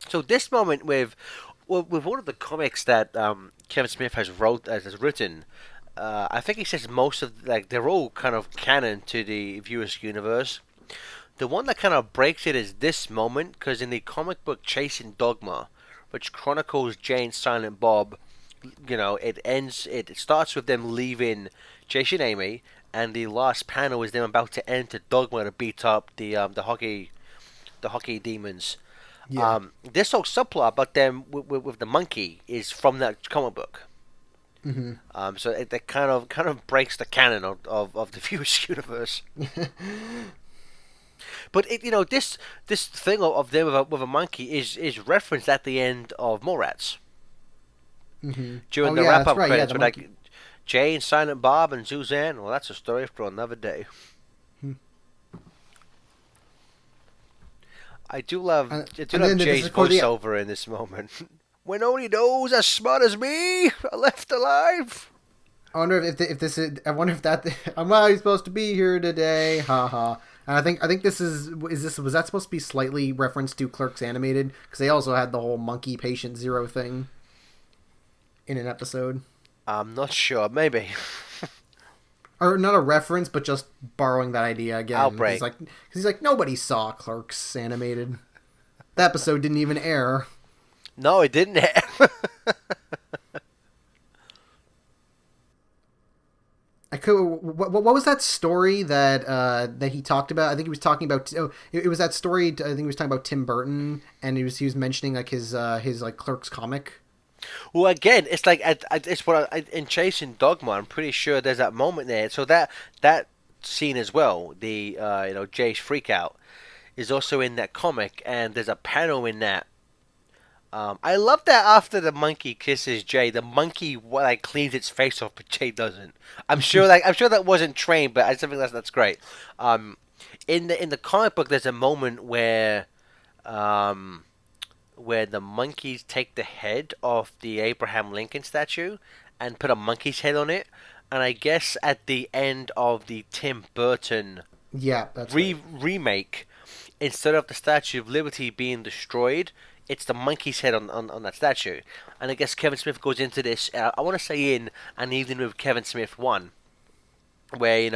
So this moment with one of the comics that Kevin Smith has written, I think he says most of like they're all kind of canon to the viewer's universe. The one that kind of breaks it is this moment because in the comic book Chasing Dogma, which chronicles Jay and Silent Bob, it starts with them leaving Jason Amy, and the last panel is them about to enter Dogma to beat up the hockey demons. Yeah. This whole subplot about them with the monkey is from that comic book. Mm-hmm. So it kind of breaks the canon of the viewer's universe. But this thing of them with a monkey is referenced at the end of Mallrats Mm-hmm. during Oh the yeah, wrap that's up right. Yeah, credits. the With monkey. like Jay and Silent Bob and Suzanne. Well, that's a story for another day. Hmm. I do love And, I do and love then Jay's of course, yeah. voiceover in this moment. When only those as smart as me are left alive. I wonder if that I'm not supposed to be here today. Ha ha. And I think was that supposed to be slightly reference to Clerks Animated because they also had the whole monkey patient zero thing in an episode, I'm not sure. Maybe. or not a reference, but just borrowing that idea again. Outbreak. He's like nobody saw Clerks Animated. The episode didn't even air. No, it didn't. I could. What was that story that he talked about? I think he was talking about. Oh, it was that story. I think he was talking about Tim Burton, and he was mentioning like his like Clerks comic. Well, again, it's like it's in Chasing Dogma. I'm pretty sure there's that moment there. So that scene as well, the Jay's freak out, is also in that comic, and there's a panel in that. I love that after the monkey kisses Jay, the monkey like cleans its face off, but Jay doesn't. I'm sure that wasn't trained, but I just think that's great. In the comic book, there's a moment where the monkeys take the head of the Abraham Lincoln statue and put a monkey's head on it, and I guess at the end of the Tim Burton Yeah, that's right. remake, instead of the Statue of Liberty being destroyed, it's the monkey's head on that statue. And I guess Kevin Smith goes into this. I want to say in An Evening with Kevin Smith 1, where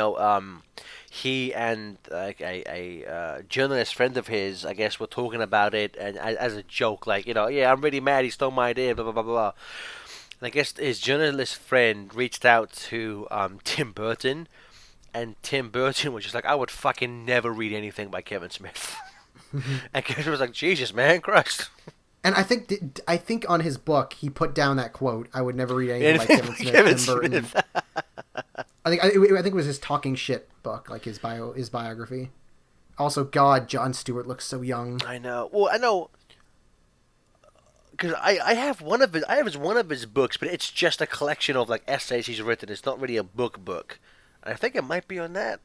he and like a journalist friend of his, I guess, were talking about it, and as a joke, like, yeah, I'm really mad he stole my idea, blah blah blah blah. And I guess his journalist friend reached out to Tim Burton, and Tim Burton was just like, I would fucking never read anything by Kevin Smith. And Kevin was like, Jesus, man, Christ. And I think on his book he put down that quote, "I would never read anything by Anything Kevin by Smith." Kevin Tim Burton. Smith. I think it was his talking shit book, like his biography. Also, God, Jon Stewart looks so young. I know. Well, I know because I have one of his books, but it's just a collection of like essays he's written. It's not really a book. I think it might be on that.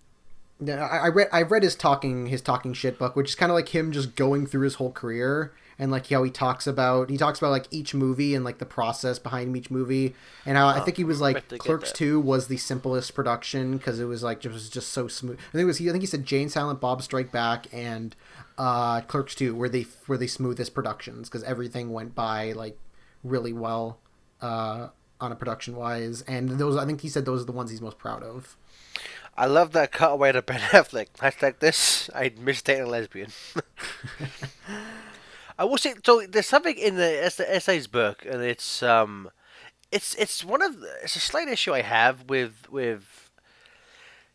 Yeah, I read his talking shit book, which is kind of like him just going through his whole career and like how he talks about like each movie and like the process behind each movie, and how I think he was like Clerks 2 was the simplest production because it was like just so smooth. I think he said Jane Silent Bob Strike Back and Clerks 2 were the smoothest productions because everything went by like really well on a production wise, and those, I think he said those are the ones he's most proud of. I love that cutaway to Ben Affleck. Hashtag this. I miss dating a lesbian. I will say, so there's something in the essays book, and it's it's a slight issue I have with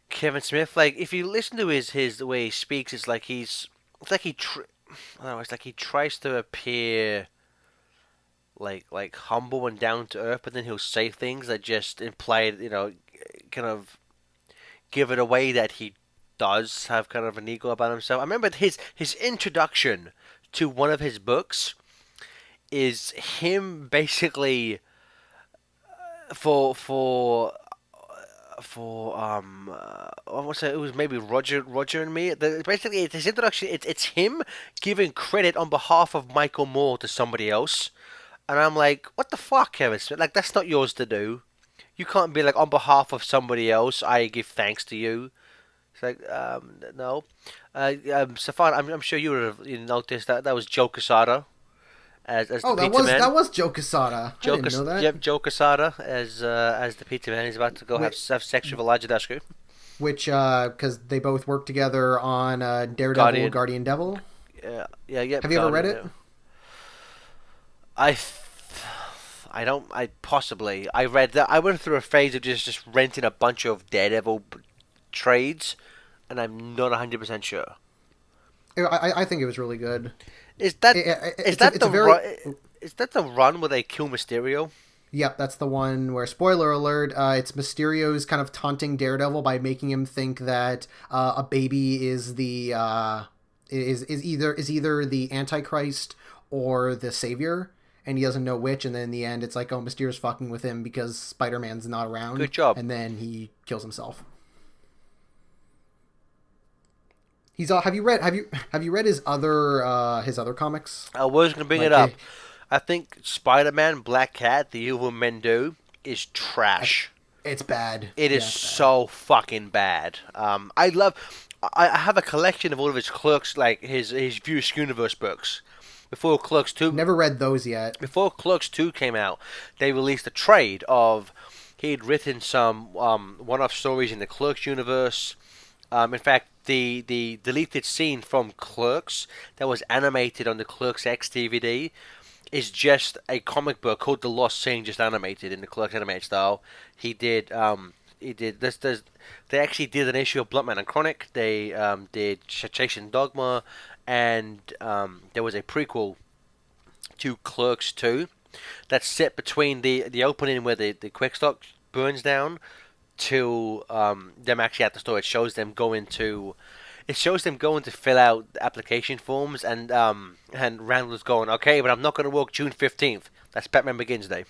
Kevin Smith. Like, if you listen to his the way he speaks, it's like I don't know, it's like he tries to appear like humble and down to earth, but then he'll say things that just imply, kind of give it away that he does have kind of an ego about himself. I remember his introduction to one of his books is him basically I want to say it was maybe Roger and me. Basically, it's his introduction. It's him giving credit on behalf of Michael Moore to somebody else, and I'm like, what the fuck, Kevin Smith? Like, that's not yours to do. You can't be like, on behalf of somebody else, I give thanks to you. It's like, no. Stefan, I'm sure you would have noticed that was Joe Quesada as the pizza man. That was Joe Quesada. I didn't know that. Yep, Joe Quesada as the pizza man. He's about to go have sex with Elijah Dushku. Which, because they both work together on Daredevil, Guardian Devil. Yeah. Have you ever read it? I read that. I went through a phase of just renting a bunch of Daredevil trades, and I'm not 100% sure. I think it was really good. Is that the run where they kill Mysterio? Yep, that's the one where, spoiler alert, it's Mysterio's kind of taunting Daredevil by making him think that a baby is either the Antichrist or the Savior, and he doesn't know which. And then in the end, it's like, oh, Mysterio's fucking with him because Spider-Man's not around. Good job. And then he kills himself. Have you read his other comics? I was going to bring it up. I think Spider-Man Black Cat, The Evil Men Do, is trash. It's bad. It's so fucking bad. I have a collection of all of his Clerks, like his View Universe books. Before Clerks 2... Never read those yet. Before Clerks 2 came out, they released a trade of... He'd written some one-off stories in the Clerks universe. In fact, the deleted scene from Clerks that was animated on the Clerks X DVD is just a comic book called The Lost Scene, just animated in the Clerks animated style. He did this. They actually did an issue of Bluntman and Chronic. They did Chasing Dogma, and there was a prequel to Clerks 2 that's set between the opening where the Quickstock burns down to them actually at the store. It shows them going to fill out application forms, and Randall's going, okay, but I'm not going to work June 15th. That's Batman Begins Day.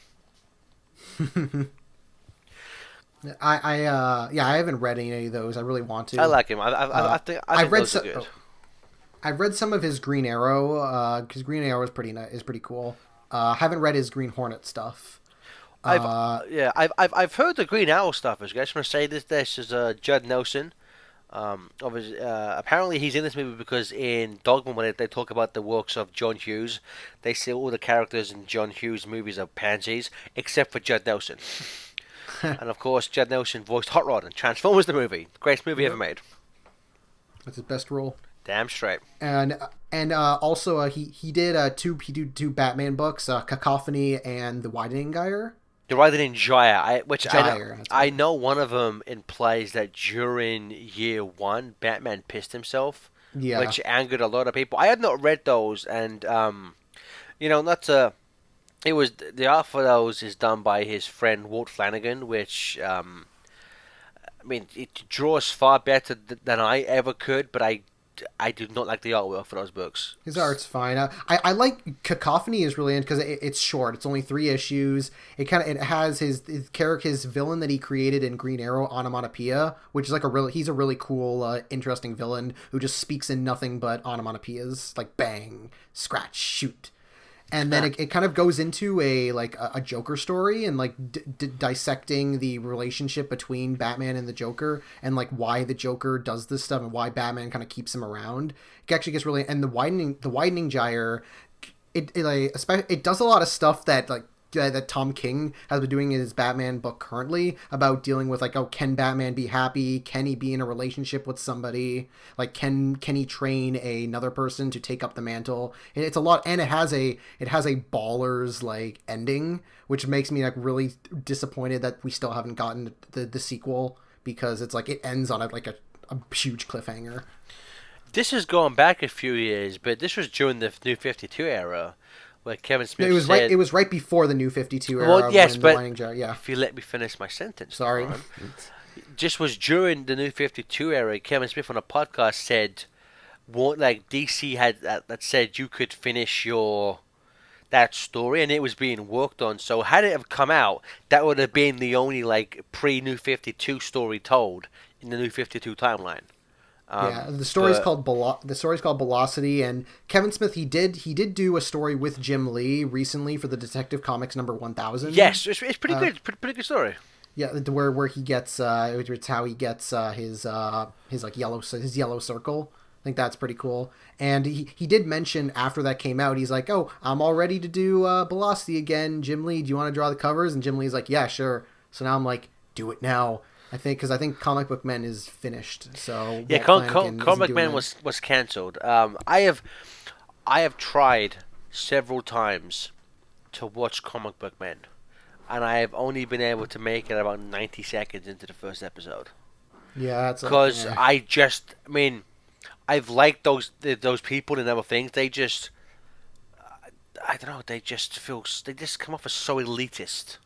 I haven't read any of those. I really want to. I like him. I think those are good. I've read some of his Green Arrow because Green Arrow is pretty cool. Haven't read his Green Hornet stuff. I've heard the Green Arrow stuff. I just want to say this is Judd Nelson. Obviously, apparently he's in this movie because in Dogma, when they talk about the works of John Hughes, they say all the characters in John Hughes movies are pansies, except for Judd Nelson. And of course, Judd Nelson voiced Hot Rod in Transformers the movie. Greatest movie ever Yep, made. that's his best role. Damn straight. And also he did two Batman books, Cacophony and The Widening Gyre. The writer in Jaya, Gyre, that's I right. know one of them implies that during year one, Batman pissed himself, Yeah, which angered a lot of people. I have not read those, and not to. It was the art for those is done by his friend Walt Flanagan, which I mean it draws far better than I ever could, but I do not like the artwork for those books. his art's fine. I like Cacophony is really because it's short. It's only 3 issues. It has his character, his villain that he created in Green Arrow, Onomatopoeia, which is like he's a really cool, interesting villain who just speaks in nothing but onomatopoeias, like bang, scratch, shoot. And then it kind of goes into a Joker story and like dissecting the relationship between Batman and the Joker and like why the Joker does this stuff and why Batman kind of keeps him around. It actually gets really, and the widening gyre, it does a lot of stuff that that Tom King has been doing in his Batman book currently about dealing with like, oh, can Batman be happy? Can he be in a relationship with somebody? Like, can he train another person to take up the mantle? And it's a lot, and it has a ballers like ending, which makes me like really disappointed that we still haven't gotten the sequel, because it's like it ends on a huge cliffhanger. This is going back a few years, but this was during the New 52 era, where Kevin It Smith was right. said, It was right before the New 52 well, era yes, when the but Widening Gyre. Yeah, if you let me finish my sentence, sorry. Ron, just was during the New 52 era, Kevin Smith on a podcast said, what, like DC had that said you could finish that story, and it was being worked on. So had it have come out, that would have been the only like pre New 52 story told in the New 52 timeline. Yeah, the story's But called the story's called Velocity, and Kevin Smith he did do a story with Jim Lee recently for the Detective Comics number 1000. yes, it's pretty good, pretty good story. Yeah, where he gets it's how he gets his like yellow circle. I think that's pretty cool. And he did mention after that came out, he's like, "Oh, I'm all ready to do Velocity again. Jim Lee, do you want to draw the covers?" And Jim Lee's like, "Yeah, sure." So now I'm like, "Do it now." I think Comic Book Men is finished. So Yeah, Walt Flanagan isn't Comic doing Man it. was cancelled. I have tried several times to watch Comic Book Man, and I have only been able to make it about 90 seconds into the first episode. Yeah, that's Because I mean, I've liked those people and other things. They just, I don't know, they just come off as so elitist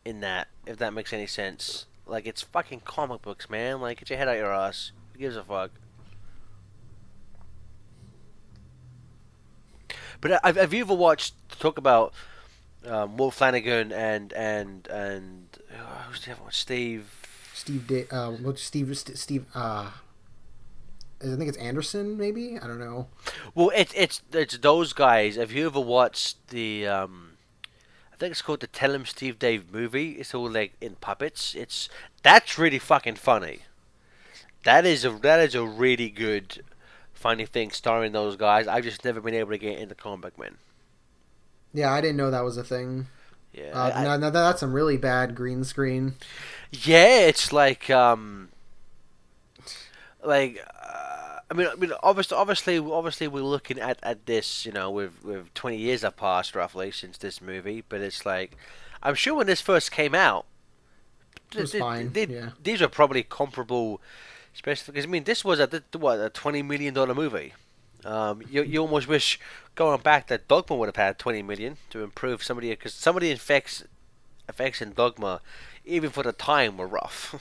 in that, if that makes any sense. Like, it's fucking comic books, man. Like, get your head out your ass. Who gives a fuck? But have you ever watched, talk about Walt Flanagan and who's the other one? Steve. Steve I think it's Anderson, maybe. I don't know. Well, it's those guys. Have you ever watched the I think it's called the Tell 'Em Steve Dave movie. It's all like in puppets. That's really fucking funny. That is a really good funny thing starring those guys. I've just never been able to get into Comic Man. Yeah, I didn't know that was a thing. Yeah, No, that's some really bad green screen. yeah, it's like obviously we're looking at this, with 20 years have passed roughly since this movie, but it's like I'm sure when this first came out, It was fine. Yeah. these are probably comparable, especially because I mean this was a $20 million movie. You almost wish going back that Dogma would have had 20 million to improve somebody, because some of the effects in Dogma, even for the time, were rough.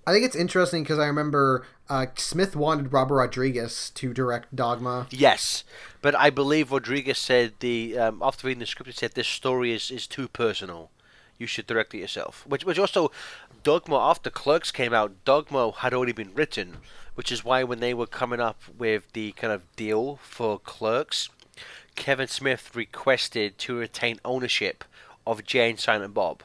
I think it's interesting because I remember Smith wanted Robert Rodriguez to direct Dogma. Yes, but I believe Rodriguez said after reading the script, he said this story is too personal. You should direct it yourself. Which also, Dogma, after Clerks came out, Dogma had already been written, which is why when they were coming up with the kind of deal for Clerks, Kevin Smith requested to retain ownership of Jay and Silent Bob,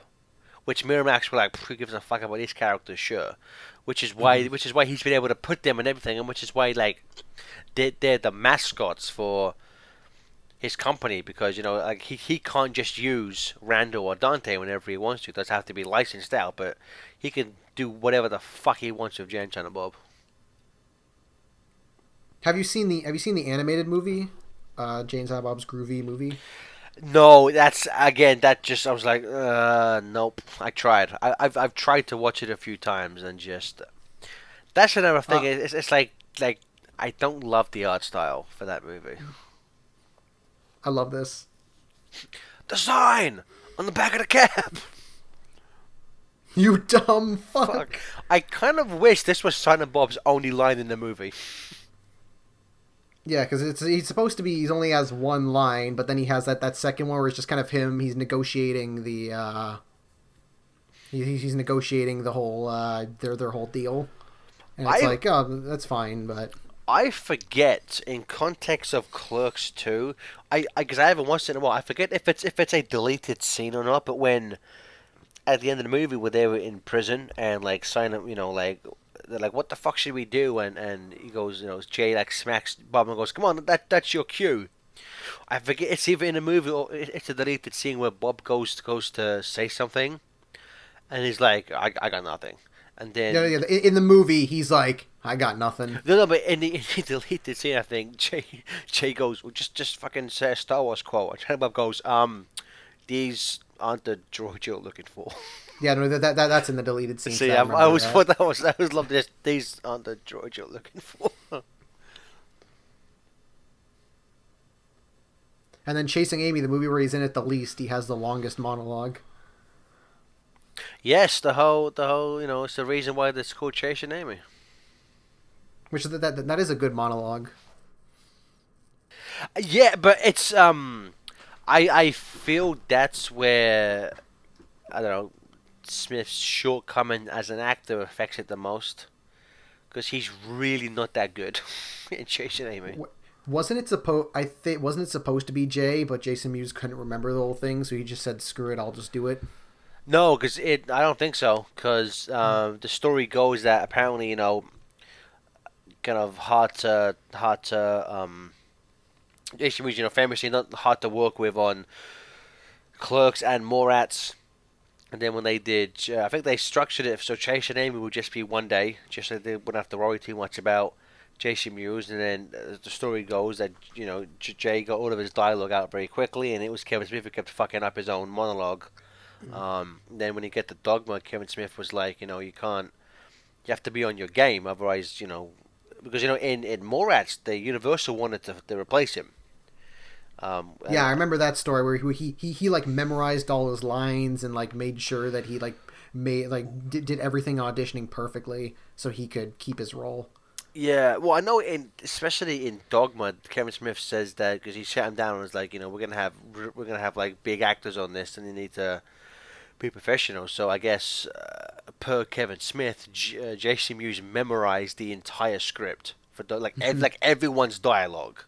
which Miramax were like, who gives a fuck about these characters? Sure, Hmm. which is why he's been able to put them and everything, and which is why like they're the mascots for his company because like he can't just use Randall or Dante whenever he wants to. It does have to be licensed out, but he can do whatever the fuck he wants with Jay and Silent Bob. Have you seen the animated movie? Jane Silent Bob's Groovy movie. No, that's again. That just I was like, nope. I tried. I've tried to watch it a few times and just that's another thing. Uh, It's like I don't love the art style for that movie. I love this. The sign on the back of the cab. You dumb fuck. Fuck. I kind of wish this was Silent Bob's only line in the movie. Yeah, because he's supposed to be. He's only has one line, but then he has that second one where it's just kind of him. He's negotiating the. He's negotiating the whole their whole deal, and it's I like, oh, that's fine, but I forget in context of Clerks 2. I because I haven't watched it in a while. I forget if it's a deleted scene or not. But when at the end of the movie where they were in prison and like Silent, like they're like, what the fuck should we do? And he goes, Jay like smacks Bob and goes, come on, that's your cue. I forget it's either in a movie or it's a deleted scene where Bob goes to say something and he's like, I got nothing. And yeah, then yeah. In the movie, he's like, I got nothing. no, but in the deleted scene, I think Jay goes, well, just fucking say a Star Wars quote. And Bob goes, these aren't the droids you're looking for. Yeah, no, that's in the deleted scene. So See, I I remember always that. thought that was I always loved this. These aren't the droids you're looking for. And then Chasing Amy, the movie where he's in it the least, he has the longest monologue. Yes, the whole, it's the reason why it's called Chasing Amy. Which that is a good monologue. Yeah, but it's I feel that's where I don't know Smith's shortcoming as an actor affects it the most because he's really not that good in Chasing Amy. Wasn't it supposed? I think wasn't it supposed to be Jay, but Jason Mewes couldn't remember the whole thing, so he just said, "Screw it, I'll just do it." No, because I don't think so. Because the story goes that apparently kind of hard to Jason Mewes famously not hard to work with on Clerks and Morats. And then when they did, I think they structured it so Chase and Amy would just be one day, just so they wouldn't have to worry too much about Jason Mewes. And then the story goes that Jay got all of his dialogue out very quickly, and it was Kevin Smith who kept fucking up his own monologue. Then when you get to Dogma, Kevin Smith was like, you can't, you have to be on your game, otherwise, because in Morats, the Universal wanted to replace him. Yeah, And I remember that story where he like memorized all his lines and like made sure that he like made like did everything auditioning perfectly so he could keep his role. yeah, well, I know especially in Dogma, Kevin Smith says that because he sat him down and was like, we're gonna have like big actors on this, and you need to be professional. So I guess per Kevin Smith, J.C. Mewes memorized the entire script for like everyone's dialogue.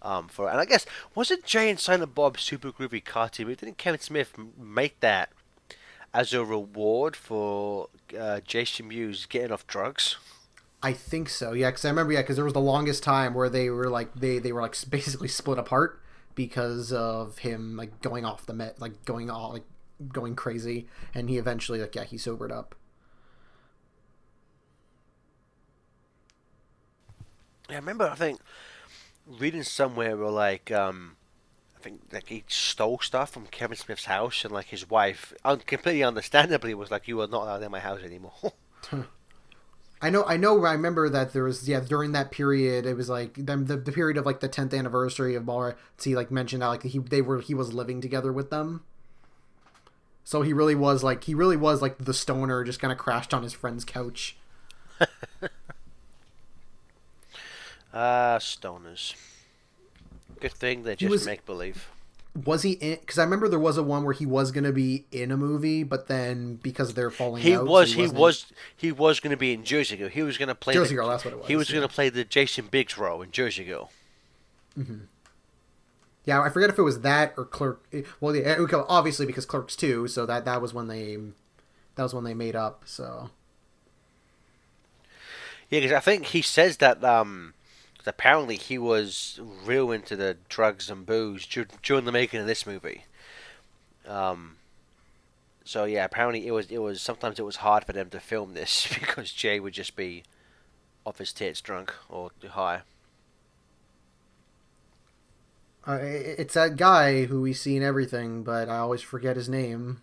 And I guess wasn't Jay and Silent Bob Super Groovy cartoon? But didn't Kevin Smith make that as a reward for J.C. Mewes getting off drugs? I think so. Yeah, because I remember. Yeah, because there was the longest time where they were like they were like basically split apart because of him like going off the met like going all like going crazy, and he eventually like he sobered up. Yeah, I remember. I think reading somewhere where I think like he stole stuff from Kevin Smith's house, and like his wife, completely understandably, was like, "You are not allowed in my house anymore." I remember that there was during that period it was like the period of like the 10th anniversary of Mallrats. He like mentioned how like he was living together with them, so he really was like the stoner just kind of crashed on his friend's couch. Stoners. Good thing they He just was make believe. was he in? Because I remember there was a one where he was gonna be in a movie, but then because they're falling He out, so was he he wasn't in was he was going to be in Jersey Girl. He was going to play Jersey Girl. That's what it he was. was going Yeah. to play the Jason Biggs role in Jersey Girl. Yeah, I forget if it was that or Clerk. Well, yeah, obviously because Clerks 2, so that was when they made up. So Yeah, because I think he says that 'cause apparently he was real into the drugs and booze during the making of this movie. Um, so yeah, apparently it was sometimes it was hard for them to film this because Jay would just be off his tits drunk or high. it's that guy who we see in everything, but I always forget his name.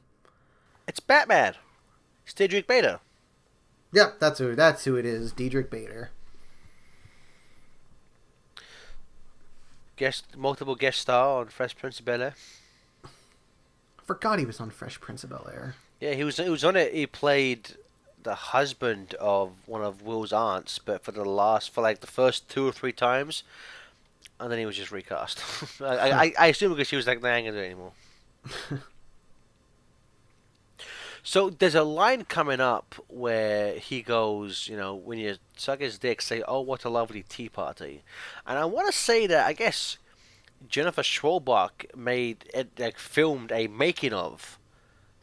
It's Batman. It's Diedrich Bader. Yep, that's who it is. Diedrich Bader. Multiple guest star on Fresh Prince of Bel Air. I forgot he was on Fresh Prince of Bel Air. Yeah, he was on it. He played the husband of one of Will's aunts, but for like the first two or three times, and then he was just recast. I assume because she was like, nah, I ain't gonna do it anymore. So there's a line coming up where he goes, when you suck his dick, say, "Oh, what a lovely tea party," and I want to say that I guess Jennifer Schwalbach filmed a making of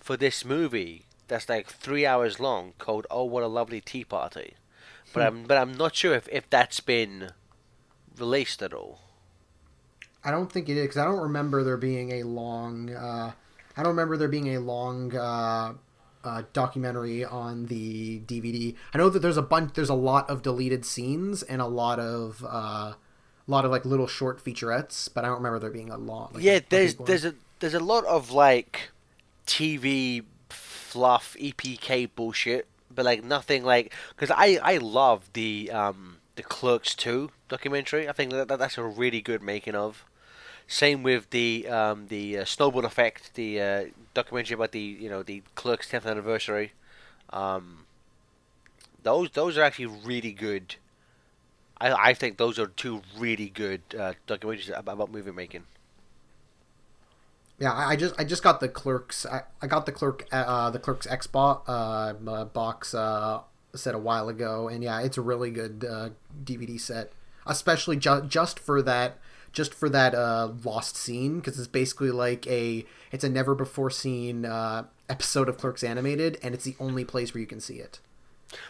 for this movie that's like 3 hours long called "Oh, what a lovely tea party," but I'm not sure if that's been released at all. I don't think it is because I don't remember there being a long. I don't remember there being a long documentary on the DVD. I know that there's a lot of deleted scenes and a lot of like little short featurettes, but I don't remember there being a long. Like Yeah, a there's big one. there's a lot of like TV fluff EPK bullshit, but like nothing like because I love the Clerks 2 documentary. I think that's a really good making of. Same with the Snowball Effect, the documentary about the Clerks 10th anniversary. Um, those are actually really good. I think those are two really good documentaries about movie making. Yeah, I just got the Clerks. I got the Clerks X box set a while ago, and yeah, it's a really good DVD set, especially just for that lost scene because it's basically like it's a never before seen episode of Clerks animated, and it's the only place where you can see it.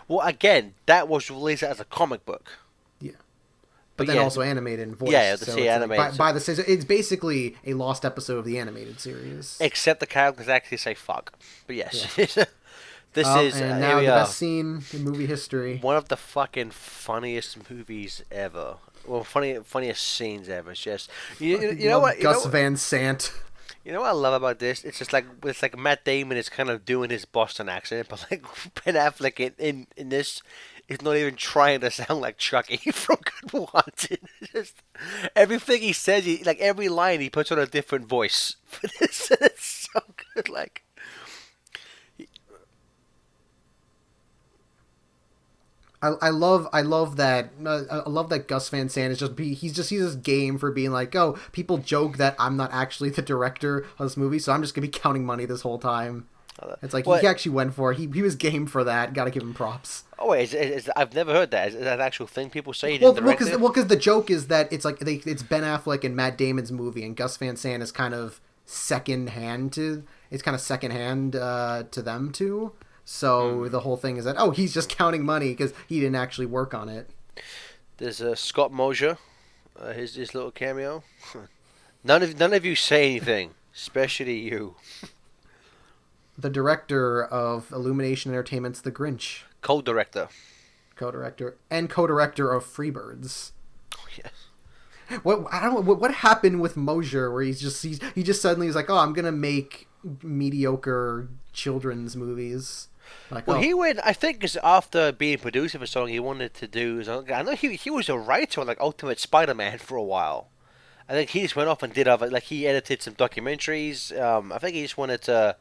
Well, again, that was released as a comic book, Yeah. But but then yeah, also animated and yeah, voiced. the So see it's like animated. by the so it's basically a lost episode of the animated series. Except the characters actually say fuck. But Yeah. yes, this is And here now we the are. best scene in movie history. One of the fucking funniest movies ever. Well, funniest scenes ever. It's just you know Love what Gus Van Sant. you know what I love about this. It's like Matt Damon is kind of doing his Boston accent, but like Ben Affleck in this is not even trying to sound like Chucky from Good Wanted. It's just everything he says, like every line he puts on a different voice for this. It's so good. Like I love that Gus Van Sant is he's just game for being like, oh, people joke that I'm not actually the director of this movie, so I'm just gonna be counting money this whole time. It's like he what? actually went for it. He was game for that. Got to give him props. Oh wait, I've never heard that. Is that an actual thing people say? He Well, didn't well, direct it? because the joke is that it's Ben Affleck and Matt Damon's movie, and Gus Van Sant is kind of second hand to them too. So the whole thing is that he's just counting money because he didn't actually work on it. There's Scott Mosier, his little cameo. None of you say anything, especially you. The director of Illumination Entertainment's The Grinch, Co-director. co-director of Freebirds. Oh, yes. What happened with Mosier where he just suddenly was like, oh, I'm gonna make mediocre children's movies. Like, Well, oh, he went. I think, because after being producer for something, he wanted to do his own. I know he was a writer on like Ultimate Spider-Man for a while. I think he just went off and did other like he edited some documentaries. I think he just wanted to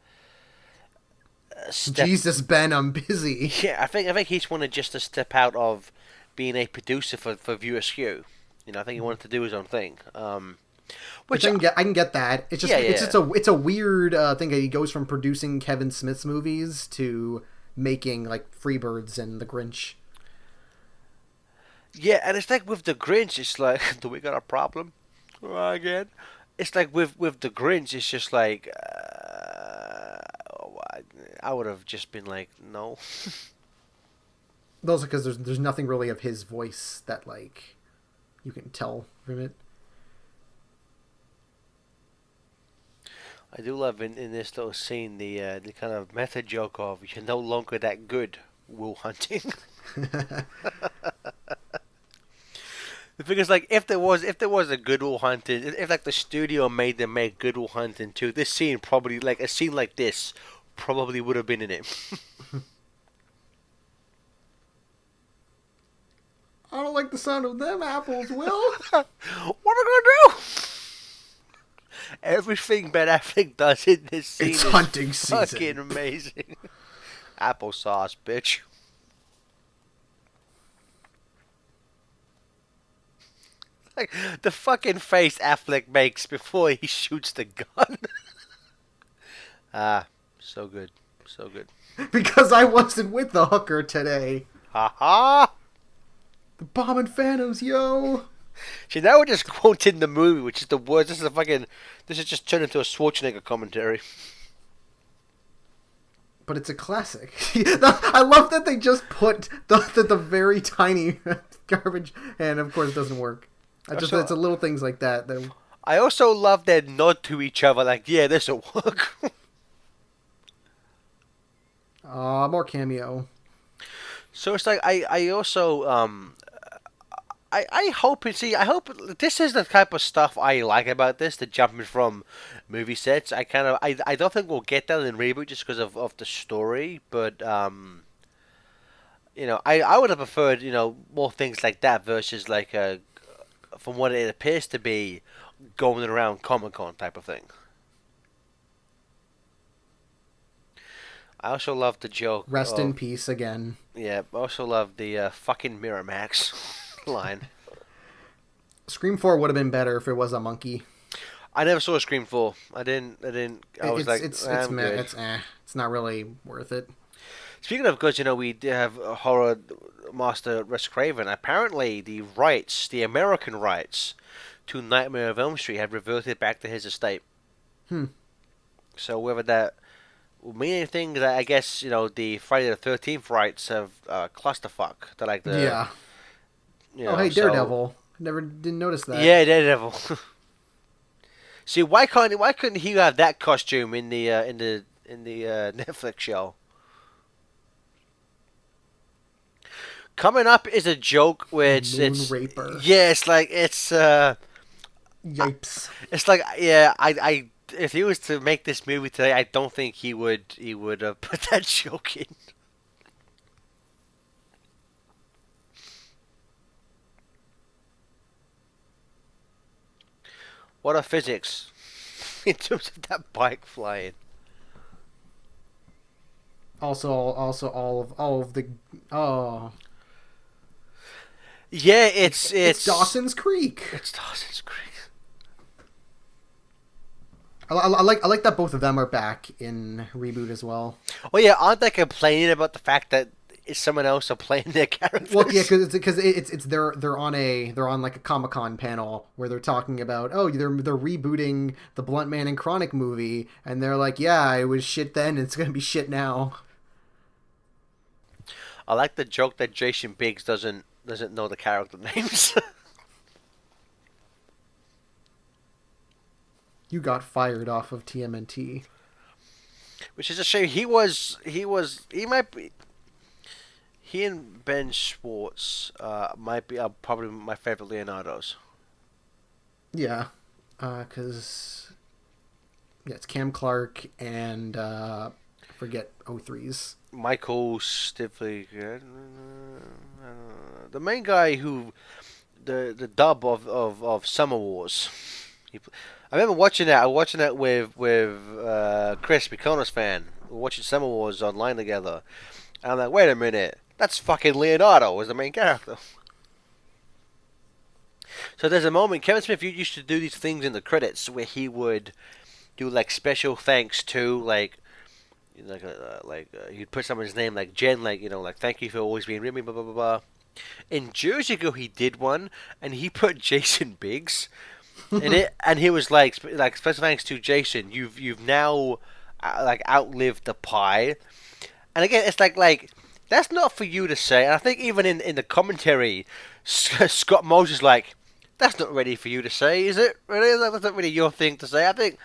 step. Jesus, Ben, I'm busy. Yeah, I think he just wanted just to step out of being a producer for View Askew. I think he wanted to do his own thing. Which Which I can get that. It's just Yeah, it's a weird thing that he goes from producing Kevin Smith's movies to making like Freebirds and The Grinch. yeah, and it's like with the Grinch, it's like, do we got a problem again? it's like with the Grinch, it's just like I would have just been like, no. Those are because there's nothing really of his voice that like you can tell from it. I do love in this little scene the kind of meta joke of you're no longer that good, Will Hunting. The thing is, like, if there was a Good Will Hunting, if like the studio made them make Good Will Hunting too, this scene probably like a scene like this probably would have been in it. I don't like the sound of them apples, Will. What am I gonna do? Everything Ben Affleck does in this scene It's is hunting fucking season. amazing. Applesauce, bitch. Like the fucking face Affleck makes before he shoots the gun. Ah, so good, so good. Because I wasn't with the hooker today. Ha ha! The bombing phantoms, yo. See, now we're just quoting the movie, which is the worst. This is a fucking. This is just turned into a Schwarzenegger commentary. But it's a classic. I love that they just put the very tiny garbage, and of course it doesn't work. Also, It's a little things like that. I also love their nod to each other, like, yeah, this'll work. More cameo. So it's like I also I hope I hope this is the type of stuff I like about this, the jumping from movie sets. I don't think we'll get that in reboot just because of the story, but I would have preferred, more things like that versus like from what it appears to be going around Comic Con type of thing. I also love the joke Rest in of peace again. yeah. I also love the fucking Miramax line. Scream 4 would have been better if it was a monkey. I never saw Scream 4. I didn't. I was like, I'm good. It's not really worth it. Speaking of goods, we did have a horror master Wes Craven. Apparently, the American rights to Nightmare of Elm Street have reverted back to his estate. Hmm. So whether that will mean anything, that I guess the Friday the 13th rights have clusterfuck. They're like the Yeah. Oh, hey, Daredevil. Never didn't notice that. Yeah, Daredevil. See, why couldn't he have that costume in the Netflix show? Coming up is a joke where Moonraper. yeah, Yipes. it's like yeah, I if he was to make this movie today, I don't think he would put that joke in. What are physics in terms of that bike flying? Also, all of the Yeah, it's Dawson's Creek. It's Dawson's Creek. I like that both of them are back in reboot as well. Well, yeah, aren't they complaining about the fact that someone else are playing their characters? Well, yeah, because it's they're on like a Comic-Con panel where they're talking about they're rebooting the Blunt Man and Chronic movie, and they're like, yeah, it was shit then, it's gonna be shit now. I like the joke that Jason Biggs doesn't know the character names. You got fired off of TMNT. Which is a shame. He might be. He and Ben Schwartz might be probably my favorite Leonardos. Yeah, because it's Cam Clark and forget O3's. Michael Stifley, the main guy who, the dub of Summer Wars. I remember watching that. I was watching that with Chris, Mykonos fan. We were watching Summer Wars online together, and I'm like, wait a minute, that's fucking Leonardo as the main character. So there's a moment Kevin Smith used to do these things in the credits where he would do like special thanks to he'd put someone's name like Jen, like thank you for always being with me, blah blah blah blah. In Jersey Girl, he did one, and he put Jason Biggs. And he was like special thanks to Jason. You've now like outlived the pie. And again, it's like that's not for you to say. And I think even in the commentary, Scott Moses like that's not ready for you to say, is it? Really, that's not really your thing to say. I think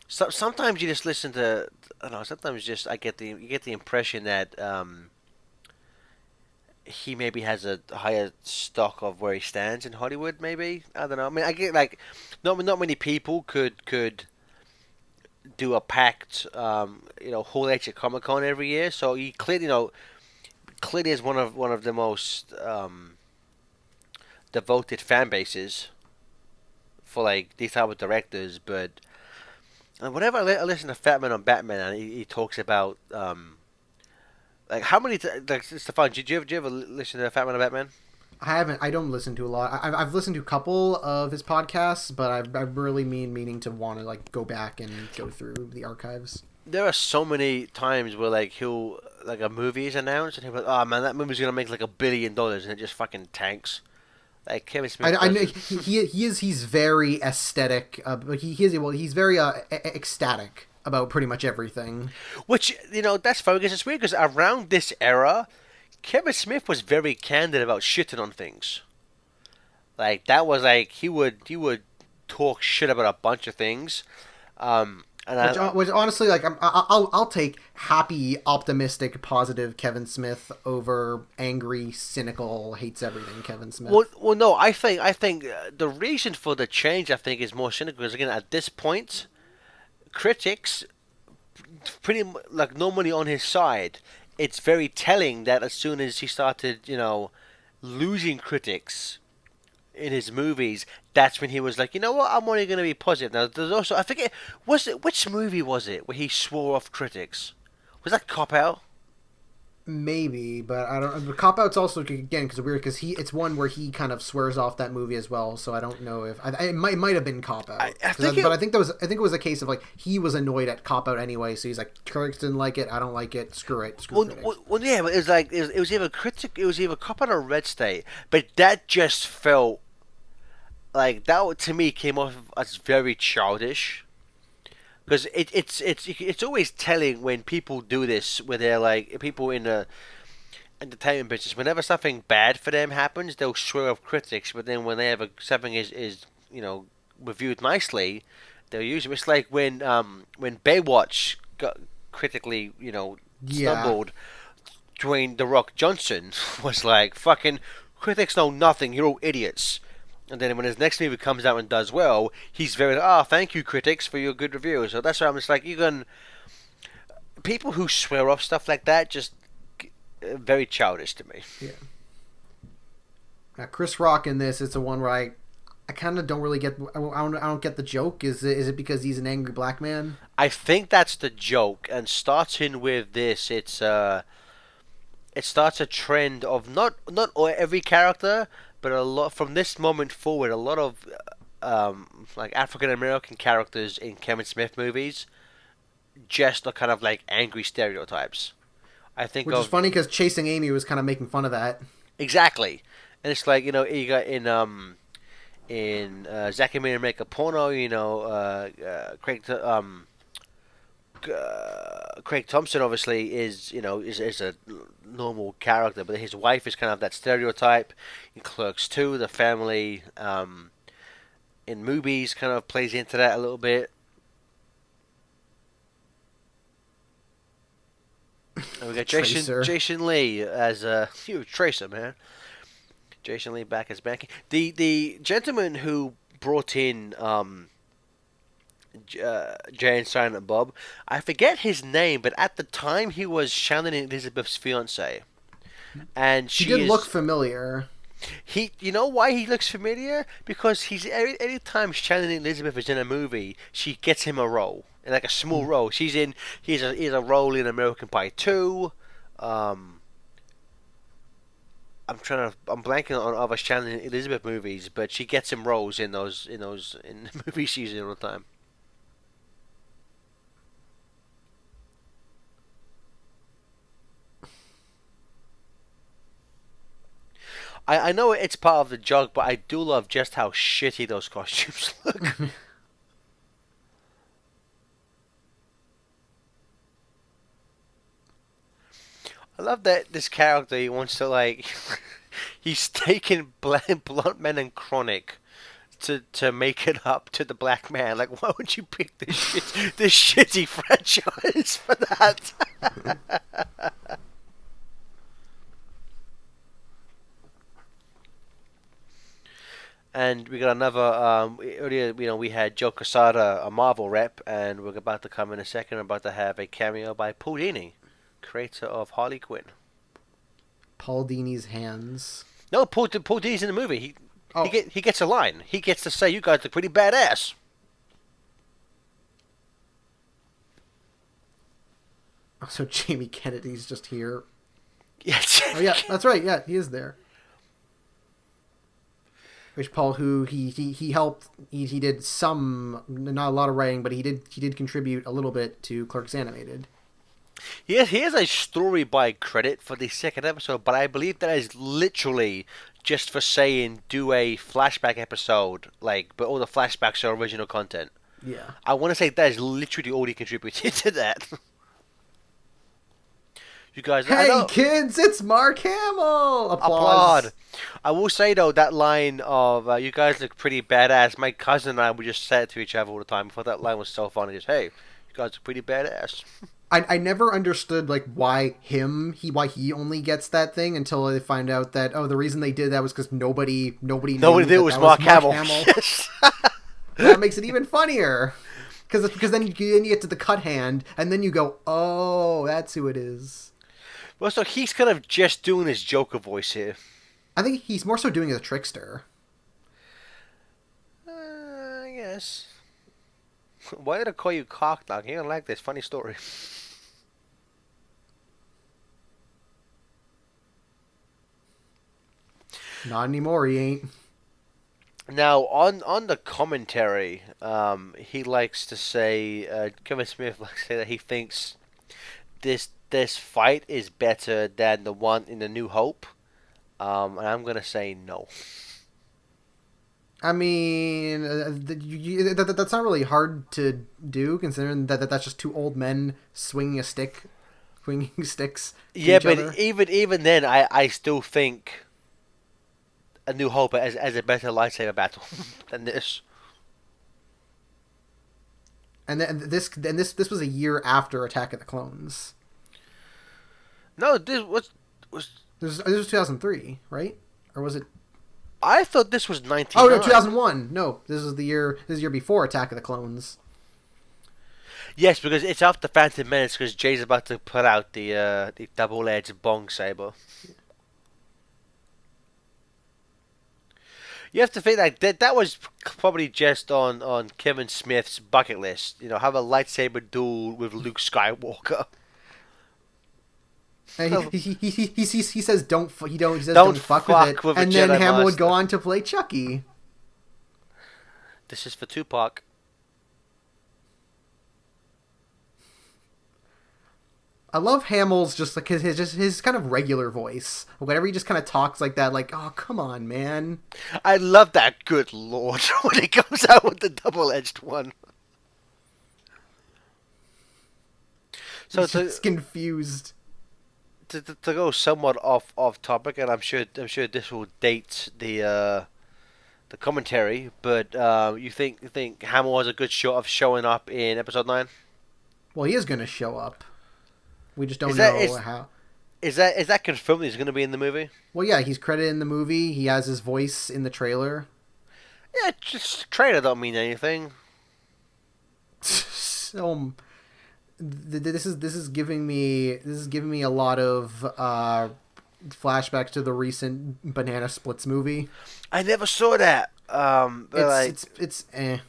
sometimes you just listen to. I don't know. Sometimes just you get the impression that he maybe has a higher stock of where he stands in Hollywood. Maybe I don't know. I mean, I get like not many people could do a packed Hall H at Comic Con every year. So he clearly clearly is one of the most devoted fan bases for like these type of directors. But whenever I listen to Fatman on Batman, and he talks about like how many like Stefan, did you ever listen to Fatman on Batman? I haven't. I don't listen to a lot. I've listened to a couple of his podcasts, but I really meaning to want to like go back and go through the archives. There are so many times where like he'll like a movie is announced and he'll be like, "Oh man, that movie's gonna make like $1 billion," and it just fucking tanks. Like Kevin Smith I does know it. he's very aesthetic. He's very ecstatic about pretty much everything. Which that's funny because it's weird because around this era, Kevin Smith was very candid about shitting on things. Like that was like he would talk shit about a bunch of things. And Which honestly, like, I'll take happy, optimistic, positive Kevin Smith over angry, cynical, hates everything Kevin Smith. well, no, I think the reason for the change I think is more cynical because again at this point, critics pretty like normally on his side. It's very telling that as soon as he started, losing critics in his movies, that's when he was like, you know what, I'm only going to be positive. Now, there's also, I forget, which movie was it where he swore off critics? Was that Cop Out? Maybe, but I don't. The Cop Out's also again because weird because it's one where he kind of swears off that movie as well. So I don't know if it might have been Cop Out. But I think it was a case of like he was annoyed at Cop Out anyway. So he's like, critics didn't like it. I don't like it. Screw it. Screw critics. Yeah, but it was like it was either critic, it was either Cop Out or Red State, but that just felt like that to me came off as very childish. Because it's always telling when people do this, where they're like people in the entertainment business. Whenever something bad for them happens, they'll swear off critics. But then when they have something is reviewed nicely, they'll use it. It's like when Baywatch got critically Yeah. stumbled. Dwayne the Rock Johnson was like fucking critics know nothing. You're all idiots. And then when his next movie comes out and does well, he's very thank you critics for your good review. So that's why I'm just like you can people who swear off stuff like that just very childish to me. Yeah. Chris Rock in this is the one where I kind of don't really get. I don't get the joke. Is it because he's an angry black man? I think that's the joke, and starting with this, it starts a trend of not every character, but a lot from this moment forward, a lot of like African American characters in Kevin Smith movies just are kind of like angry stereotypes. I think Which is of funny because Chasing Amy was kind of making fun of that. exactly, and it's like you got in Zack and Miri Make a Porno, Craig Thompson obviously is a normal character, but his wife is kind of that stereotype. In Clerks 2, the family in movies kind of plays into that a little bit. And we got Tracer. Jason Lee as you Tracer, man. Jason Lee back as Banky. The gentleman who brought in Jay and Silent Bob, I forget his name, but at the time he was Shannon Elizabeth's fiance, and He she did look is familiar. he. You know why he looks familiar? Because he's every time Shannon Elizabeth is in a movie, she gets him a role, and like a small role. She's in. He's a role in American Pie 2. Um, I'm blanking on other Shannon Elizabeth movies, but she gets him roles in the movies she's in all the time. I know it's part of the joke, but I do love just how shitty those costumes look. I love that this character, he wants to like he's taken Blunt Man and Chronic to make it up to the black man. Like, why would you pick this shitty franchise for that? And we got another. Earlier, we had Joe Quesada, a Marvel rep, and we're about to come in a second. We're about to have a cameo by Paul Dini, creator of Harley Quinn. Paul Dini's hands. No, Paul Dini's in the movie. Oh, He gets a line. He gets to say, "You guys look pretty badass." so Jamie Kennedy's just here. Yes. Oh yeah, that's right. Yeah, he is there. Rich Paul, who he helped, he did some, not a lot of writing, but he did contribute a little bit to Clerks Animated. He has a story by credit for the second episode, but I believe that is literally just for saying do a flashback episode, like, but all the flashbacks are original content. Yeah. I want to say that is literally all he contributed to that. You guys, Hey kids, it's Mark Hamill. Applaud. I will say though, that line of "you guys look pretty badass." My cousin and I would just say it to each other all the time. I thought that line was so funny. Just, hey, you guys are pretty badass. I never understood like why he only gets that thing until they find out that the reason they did that was because nobody knew knew it was Mark Hamill. Yes. That makes it even funnier because then you get to the cut hand and then you go, oh, that's who it is. Well, so he's kind of just doing his Joker voice here. I think he's more so doing it as a trickster. I guess. Why did I call you cocknog? You don't like this funny story. Not anymore, he ain't. Now, on the commentary, he likes to say, Kevin Smith likes to say that he thinks this fight is better than the one in the New Hope, and I'm gonna say no. I mean, that's not really hard to do, considering that's just two old men swinging sticks. To each But other. even then, I still think a New Hope as a better lightsaber battle than this. And this was a year after Attack of the Clones. No, this was This was 2003, right? Or was it? I thought this was 19. Oh no, 2001. No, this is the year before Attack of the Clones. Yes, because it's after Phantom Menace, because Jay's about to put out the double-edged bong saber. You have to think like that was probably just on Kevin Smith's bucket list. Have a lightsaber duel with Luke Skywalker. And he says don't fuck with it, with a and then Jedi Hamill would Master. go on to play Chucky. This is for Tupac. I love Hamill's just like his kind of regular voice. Whenever he just kind of talks like that, like, oh come on, man. I love that. Good lord, when he comes out with the double-edged one. So He's just confused. To go somewhat off topic, and I'm sure this will date the commentary, but you think Hamill has a good shot of showing up in episode 9? Well, he is going to show up. We just don't Is know how. Is that confirmed? He's going to be in the movie? Well, yeah, he's credited in the movie. He has his voice in the trailer. Yeah, just trailer don't mean anything. So, this is giving me a lot of flashbacks to the recent Banana Splits movie. I never saw that. It's eh.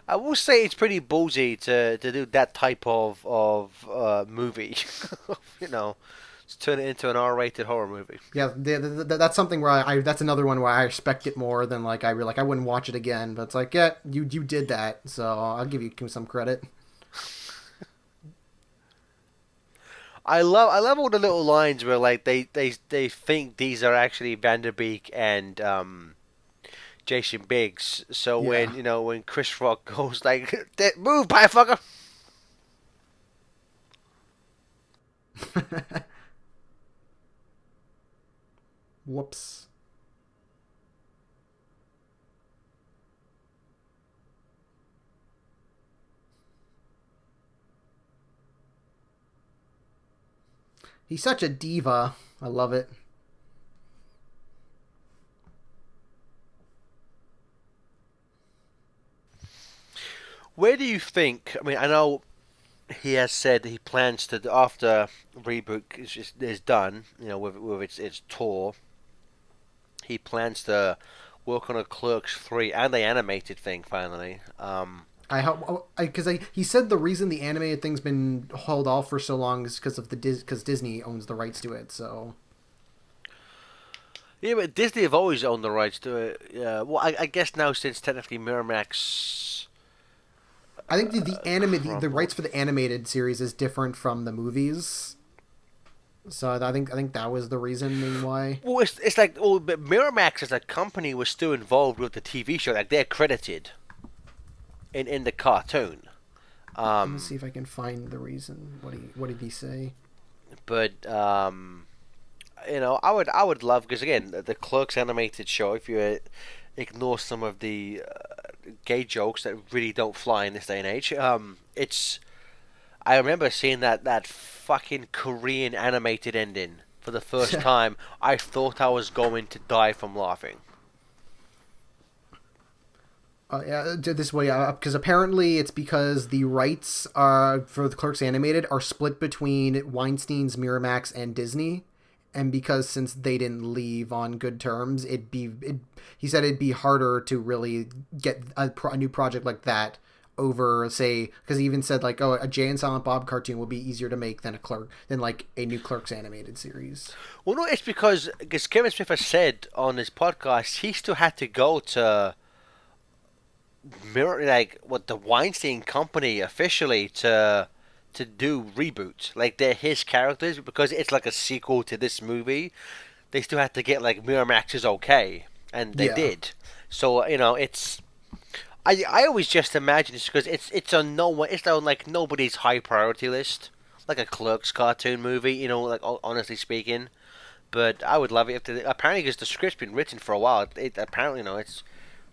I will say it's pretty ballsy to do that type of movie. To turn it into an R-rated horror movie. Yeah, that's something where that's another one where I respect it more than I wouldn't watch it again. But it's like, yeah, you did that, so I'll give you some credit. I love all the little lines where like they think these are actually Vanderbeek and Jason Biggs. So Yeah. when when Chris Rock goes like, "Move, pie fucker." Whoops. He's such a diva. I love it. Where do you think? I mean, I know he has said he plans to after reboot is done, with its tour. He plans to work on a Clerks 3 and the animated thing finally. I hope because he said the reason the animated thing's been held off for so long is because of because Disney owns the rights to it. So Yeah, but Disney have always owned the rights to it. Yeah, well, I guess now since technically Miramax I think the crumbled. rights for the animated series is different from the movies. So I think that was the reasoning why. Well, it's like but Miramax as a company was still involved with the TV show. Like they're credited in the cartoon. Let me see if I can find the reason. What did he say? But I would love because again the Clerks animated show. If you ignore some of the gay jokes that really don't fly in this day and age, it's I remember seeing that fucking Korean animated ending for the first time. I thought I was going to die from laughing. Yeah, this way because apparently it's because the rights for the Clerks animated are split between Weinstein's Miramax and Disney, and because since they didn't leave on good terms, he said it'd be harder to really get a new project like that over say because he even said like a Jay and Silent Bob cartoon would be easier to make than like a new Clerks animated series. Well, no, it's because Kevin Smith has said on his podcast he still had to go to mirror like what the Weinstein Company officially to do reboot. Like they're his characters because it's like a sequel to this movie. They still had to get like Miramax's okay, and they Yeah. did. So it's I always just imagine it's because it's on no one it's on like nobody's high priority list, like a Clerks cartoon movie. Like honestly speaking. But I would love it if apparently because the script's been written for a while. It apparently it's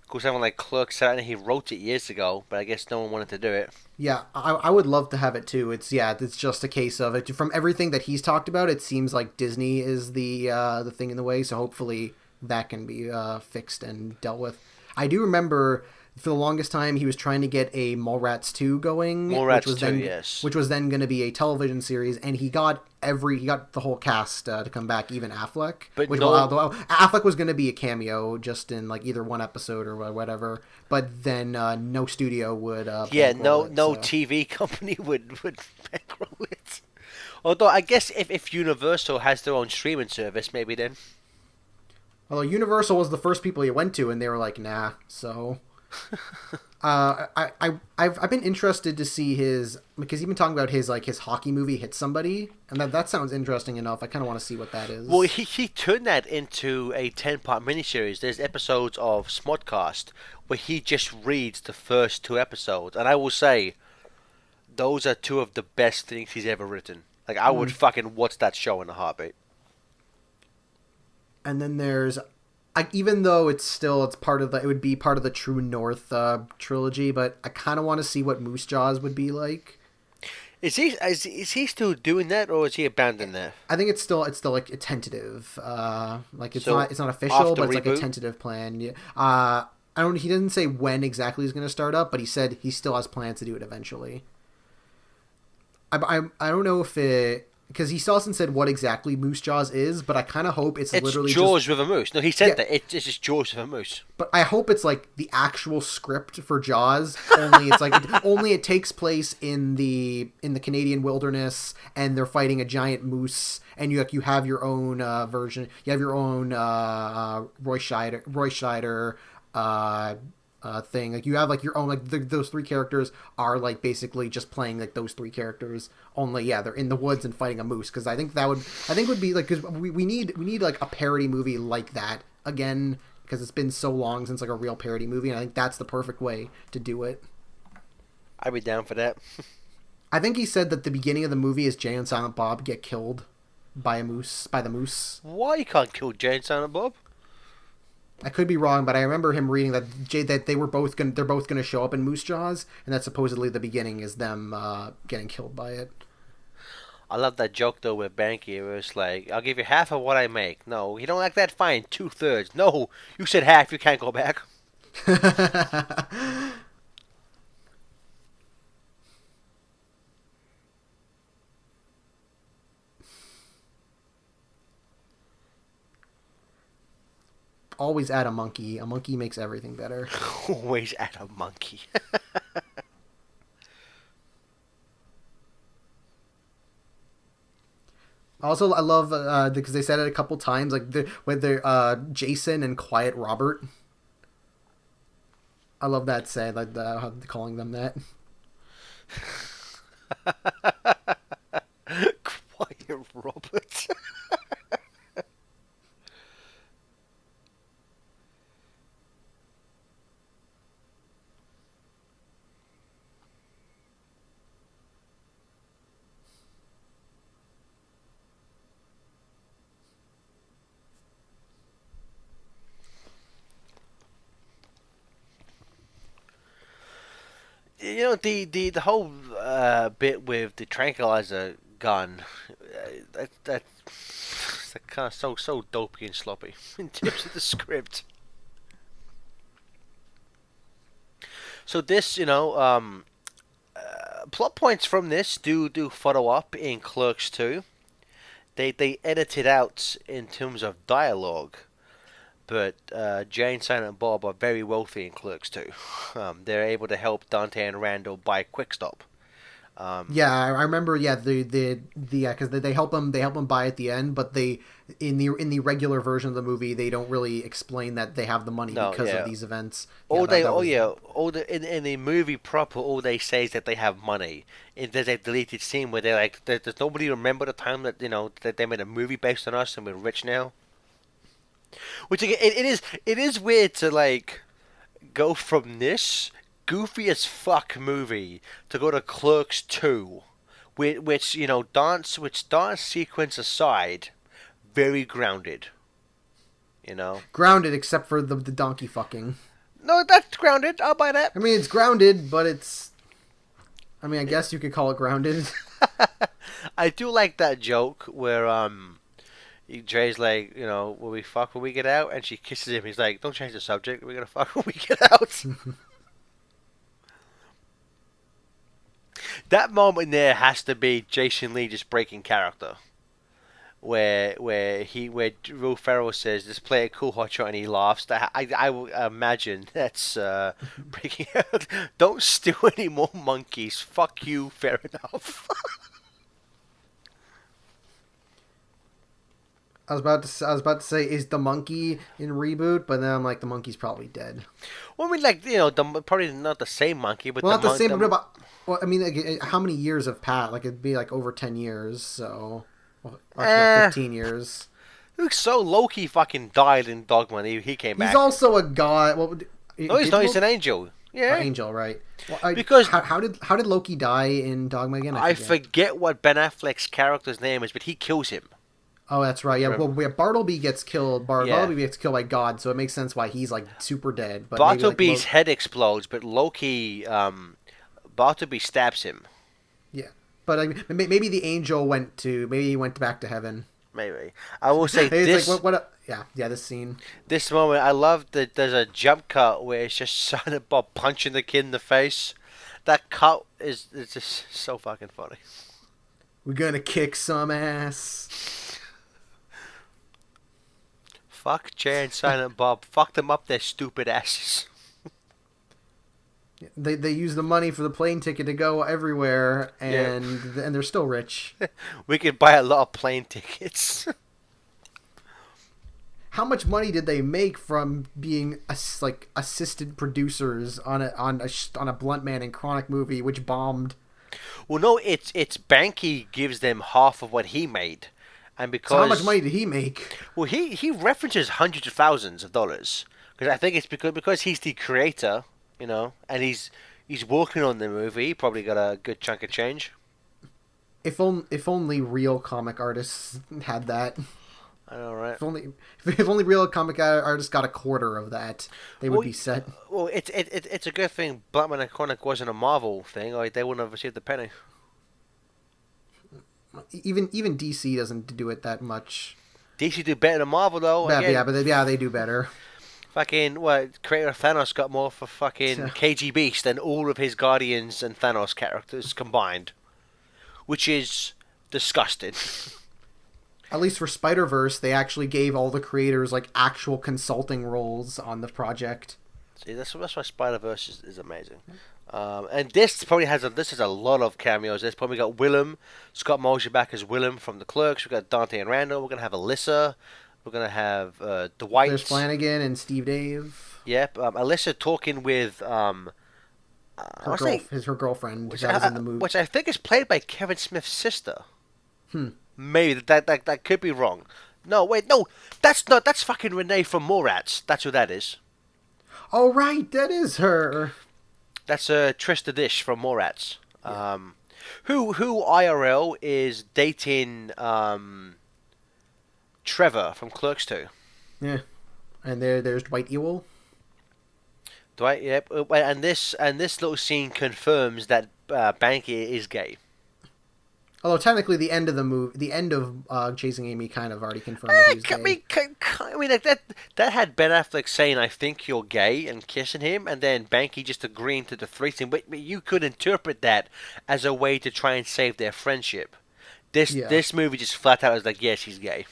of course someone like Clerks said he wrote it years ago, but I guess no one wanted to do it. Yeah, I would love to have it too. It's just a case of it. From everything that he's talked about, it seems like Disney is the thing in the way. So hopefully that can be fixed and dealt with. I do remember for the longest time he was trying to get a Mallrats 2 going, Mallrats 2, yes. which was then going to be a television series, and he got the whole cast to come back, even Affleck. But Which no, although Affleck was going to be a cameo just in like either one episode or whatever, but then no studio would yeah, bankroll no, it. no So TV company would bankroll it. Although I guess if Universal has their own streaming service, maybe then. although Universal was the first people he went to, and they were like, nah. So I've been interested to see his because he's been talking about his hockey movie Hit Somebody, and that sounds interesting enough. I kind of want to see what that Well, is. he turned that into a 10-part miniseries. There's episodes of Smodcast where he just reads the first two episodes, and I will say those are two of the best things he's ever written. Like I would Mm. fucking watch that show in a heartbeat. And then there's even though it's part of it would be part of the True North trilogy, but I kind of want to see what Moose Jaws would be like. Is he still doing that, or is he abandoned that? I think it's still like a tentative. Like So it's not official, after but it's like a reboot, tentative plan. Yeah. I don't. He didn't say when exactly he's going to start up, but he said he still has plans to do it eventually. I don't know if it because he still hasn't said what exactly Moose Jaws is, but I kind of hope it's it's literally just. Jaws with a moose. No, he said Yeah, that it's just Jaws with a moose. but I hope it's like the actual script for Jaws. Only it's like only it takes place in the Canadian wilderness, and they're fighting a giant moose, and you have your own version. You have your own Roy Scheider thing. Like you have like your own like those three characters are like basically just playing like those three characters. Only yeah, they're in the woods and fighting a moose. Because I think would be like because we need like a parody movie like that again because it's been so long since like a real parody movie, and I think that's the perfect way to do it. I'd be down for that. I think he said that the beginning of the movie is Jay and Silent Bob get killed by a moose by the moose. Why you can't kill Jay and Silent Bob? I could be wrong, but I remember him reading that they're both gonna show up in Moose Jaws, and that supposedly the beginning is them getting killed by it. I love that joke though with Banky. Where it's like, I'll give you half of what I make. No, you don't like that? Fine, 2/3. No, you said half. You can't go back. Always add a monkey. A monkey makes everything better. Always at a monkey. Also, I love because they said it a couple times, like with the Jason and Quiet Robert. I love that said, like calling them that. Quiet Robert. You know the whole bit with the tranquilizer gun, that's kind of so dopey and sloppy in terms of the script. So this, plot points from this do follow up in Clerks 2. They edit it out in terms of dialogue, but Jane, Silent and Bob are very wealthy in Clerks 2. They're able to help Dante and Randall buy Quick Stop. Yeah, I remember. Yeah, the because they help him buy at the end, but they in the regular version of the movie they don't really explain that they have the money No, because yeah. of these events. Yeah, All they, that oh was, yeah, all the in the movie proper, all they say is that they have money. There's a deleted scene where they're like, does nobody remember the time that that they made a movie based on us and we're rich now? Which again, it is weird to like go from this goofy as fuck movie to go to Clerks 2, which dance sequence aside, very grounded. You know. grounded except for the donkey fucking. No, that's grounded. I'll buy that. I mean, it's grounded, but it's. I mean, I guess you could call it grounded. I do like that joke where Jay's like, will we fuck when we get out? And she kisses him. He's like, don't change the subject. We're gonna fuck when we get out. That moment there has to be Jason Lee just breaking character. Where Will Ferrell says, "Just play a cool hot shot," and he laughs. I will imagine that's breaking out. Don't steal any more monkeys. Fuck you. Fair enough. I was about to say, is the monkey in reboot? But then I'm like, the monkey's probably dead. Well, I mean, like probably not the same monkey, but Well, not the same. But well, I mean, like, how many years have passed? Like, it'd be like over 10 years. So, well, actually, 15 years. So Loki fucking died in Dogma. He came back. He's also a god. Well, no, he's not. He's an angel. Yeah, angel, right? Well, because how did Loki die in Dogma again? I forget what Ben Affleck's character's name is, but he kills him. Oh, that's right. Yeah, well, Bartleby gets killed. Bartleby gets killed by God, so it makes sense why he's like super dead. But Bartleby's head explodes, but Loki, Bartleby stabs him. Yeah, but maybe the angel went back to heaven. Maybe I will say hey, this. Like, what yeah, this scene. This moment, I love that. There's a jump cut where it's just Silent Bob punching the kid in the face. That cut it's just so fucking funny. We're gonna kick some ass. Fuck Jay and Silent Bob. Fuck them up their stupid asses. They use the money for the plane ticket to go everywhere, and they're still rich. We could buy a lot of plane tickets. how much money did they make from being like assistant producers on a Blunt Man and Chronic movie, which bombed? Well, no, it's Banky gives them half of what he made, and So how much because money did he make? well, he references hundreds of thousands of dollars because I think it's because he's the creator, and he's working on the movie. He probably got a good chunk of change. If only real comic artists had that. I know, right? If only real comic artists got a quarter of that, they would Well, be set. well, it's a good thing Batman and Chronic wasn't a Marvel thing, or they wouldn't have received a penny. Even DC doesn't do it that much. DC do better than Marvel though. Yeah, Again, yeah, but they do better. fucking what? Creator of Thanos got more for fucking KG Beast than all of his Guardians and Thanos characters combined, which is disgusting. At least for Spider-Verse, they actually gave all the creators like actual consulting roles on the project. See, that's why Spider Verse is amazing. And this probably has a lot of cameos. There's probably got Willem, Scott Mosier back as Willem from the Clerks. We got Dante and Randall. We're gonna have Alyssa. We're gonna have Dwight. There's Flanagan and Steve Dave. Yep. Alyssa talking with Her girlfriend that was in the movie. which I think is played by Kevin Smith's sister. Hmm. Maybe that could be wrong. No, wait, no, that's not. That's fucking Renee from Morats. That's who that is. Oh right, that is her. That's Trista Dish from Morats. Yeah. Who IRL is dating Trevor from Clerks 2. Yeah, and there's Dwight Ewell. Dwight, yep. And this little scene confirms that Banky is gay. Although technically, the end of the movie, the end of Chasing Amy, kind of already confirmed that he was gay. I mean, like that had Ben Affleck saying, "I think you're gay," and kissing him, and then Banky just agreeing to the threesome. But you could interpret that as a way to try and save their friendship. This movie just flat out is like, yes, he's gay.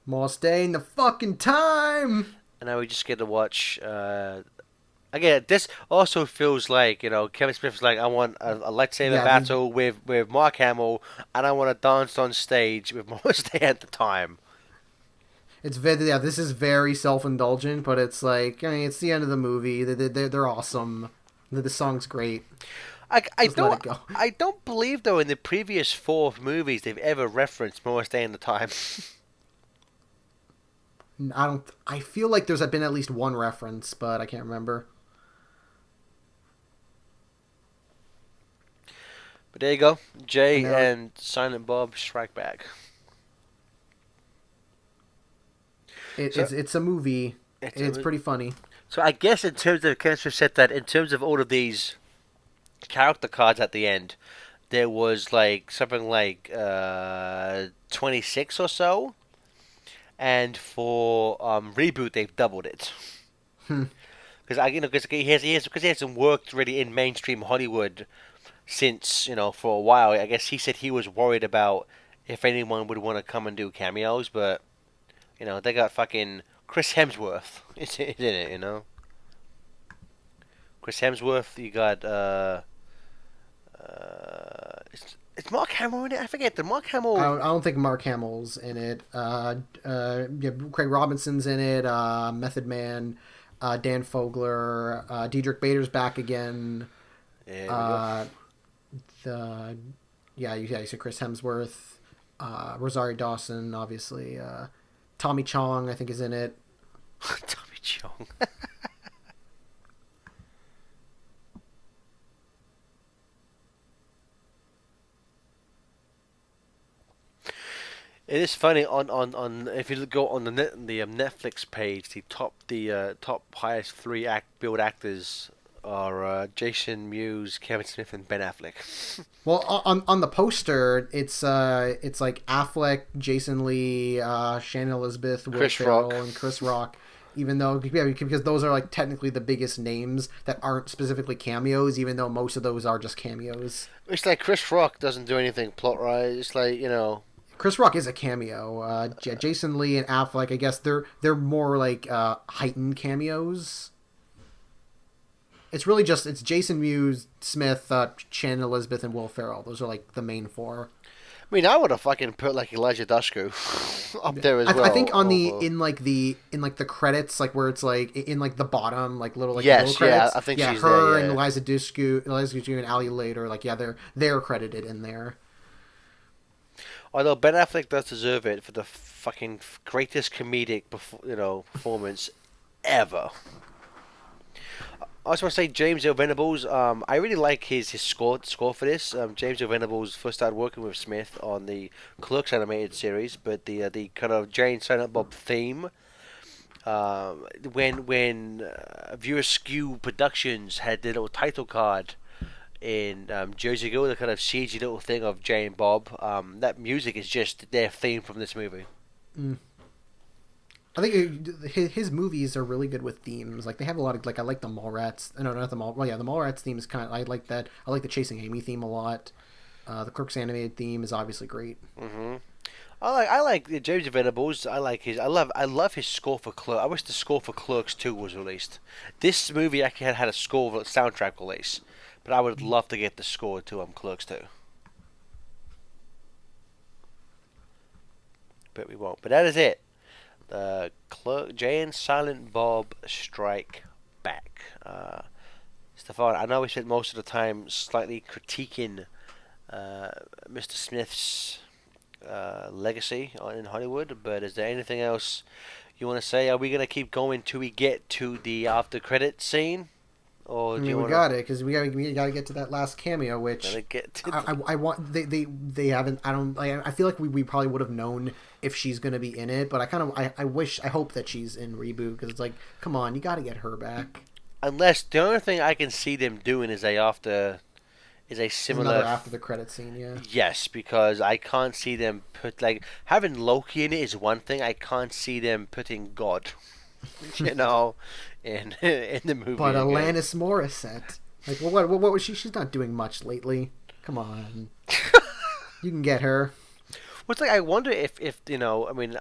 Most day in the fucking time. And now we just get to watch. Again, this also feels like, Kevin Smith's like, I want a lightsaber battle with Mark Hamill, and I want to dance on stage with Most Day at the time. This is very self-indulgent, but it's like, I mean, it's the end of the movie. They're awesome. The song's great. I don't believe though in the previous 4 movies they've ever referenced Most Day at the time. I feel like there's been at least one reference, but I can't remember. But there you go. Jay and Silent Bob Strike Back. It's a movie. It's pretty funny. So I guess in terms of, Kevin Smith said that in terms of all of these character cards at the end, there was like something like 26 or so. And for reboot, they've doubled it. Because he hasn't worked really in mainstream Hollywood since for a while. I guess he said he was worried about if anyone would want to come and do cameos, but they got fucking Chris Hemsworth in it. Chris Hemsworth. You got Is Mark Hamill in it? I forget. Did Mark Hamill? I don't think Mark Hamill's in it. Craig Robinson's in it. Method Man, Dan Fogler, Diedrich Bader's back again. You said Chris Hemsworth, Rosario Dawson, obviously. Tommy Chong, I think, is in it. Tommy Chong. It is funny on if you go on the Netflix page, the top highest 3 build actors are Jason Mewes, Kevin Smith, and Ben Affleck. Well, on the poster, it's like Affleck, Jason Lee, Shannon Elizabeth, Will Ferrell, and Chris Rock. Even though, because those are like technically the biggest names that aren't specifically cameos, even though most of those are just cameos. It's like Chris Rock doesn't do anything plot right. It's like Chris Rock is a cameo. Jason Lee and Affleck, I guess they're more like heightened cameos. It's really it's Jason Mewes, Smith, Shannon Elizabeth, and Will Ferrell. Those are like the main 4. I mean, I would have fucking put like Elijah Dushku up there as I think well. on the Over. in like the credits, like where it's like in like the bottom, like the little Yes, yeah, credits. I think Yeah, she's there. her and Yeah. Eliza Dushku and Ali Later, like yeah, they're credited in there. Although Ben Affleck does deserve it for the fucking greatest comedic, performance ever. I just want to say James Earl Venables. I really like his score for this. James Earl Venables first started working with Smith on the Clerks animated series, but the kind of Jane Silent Bob theme. When Viewer Skew Productions had the little title card in Jersey Girl, the kind of CG little thing of Jane and Bob. That music is just their theme from this movie. Mm. I think his movies are really good with themes. Like they have a lot of like I like the Mallrats. No, not the Mall. Well, yeah, the Mallrats theme is kind of I like that. I like the Chasing Amy theme a lot. The Clerks animated theme is obviously great. hmm I like James Venables. I love his score for Clerks. I wish the score for Clerks 2 was released. This movie actually had a soundtrack release, but I would love to get the score to Clerks 2. But we won't. But that is it. The Jay and Silent Bob Strike Back. Stefan, I know we spent most of the time slightly critiquing Mr. Smith's legacy in Hollywood, but is there anything else you want to say? Are we going to keep going till we get to the after credit scene? Or I do you mean, we want got it because we got to get to that last cameo, which to get to I want they haven't. I don't. I feel like we probably would have known if she's gonna be in it, but I hope that she's in Reboot because it's like, come on, you got to get her back. Unless the only thing I can see them doing is a There's another similar. after the credit scene, yeah. Yes, because I can't see them put like having Loki in it is one thing. I can't see them putting God, you know, in the movie But again. Alanis Morissette, like, well, what was she? She's not doing much lately. Come on, you can get her. What's like I wonder if I mean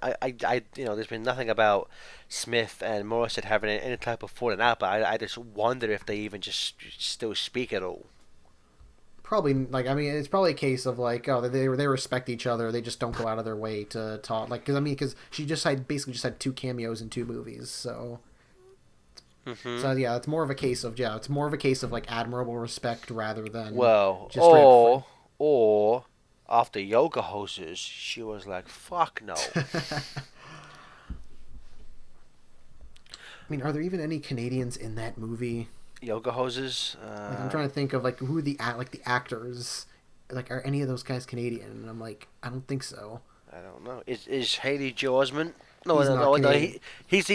there's been nothing about Smith and Morissette having any type of falling out, but I just wonder if they even just still speak at all. Probably like I mean it's probably a case of like oh they respect each other, they just don't go out of their way to talk, like because she just had basically just had two cameos in two movies, so hmm yeah, it's more of a case of it's more of a case of like admirable respect rather than Well, just straight up friend. or after Yoga Hoses, she was like, "Fuck no." I mean, are there even any Canadians in that movie? Yoga Hoses. Like I'm trying to think of like who the actors, like are any of those guys Canadian? And I'm like, I don't think so. I don't know. Is Haley Joe Osment? No, He's no, not no, no. Canadian. He's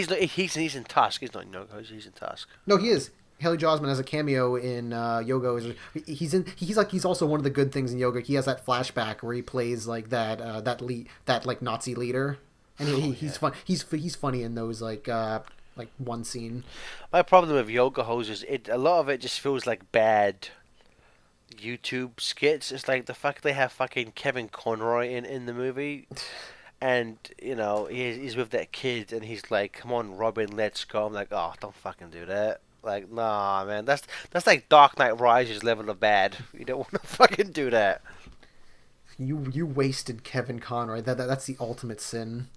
in Tusk. He's not in Yoga Hoses. He's in Tusk. No, he is. Haley Joel Osment has a cameo in Yoga. He's also one of the good things in Yoga. He has that flashback where he plays like that like Nazi leader, and he's Yeah. fun. He's funny in those like one scene. My problem with Yoga Hoses, a lot of it just feels like bad YouTube skits. It's like the fact they have fucking Kevin Conroy in the movie, and he's with that kid, and he's like, "Come on, Robin, let's go." I'm like, "Oh, don't fucking do that." Like, nah, man, that's like Dark Knight Rises level of bad. You don't want to fucking do that. You wasted Kevin Conroy. That's the ultimate sin.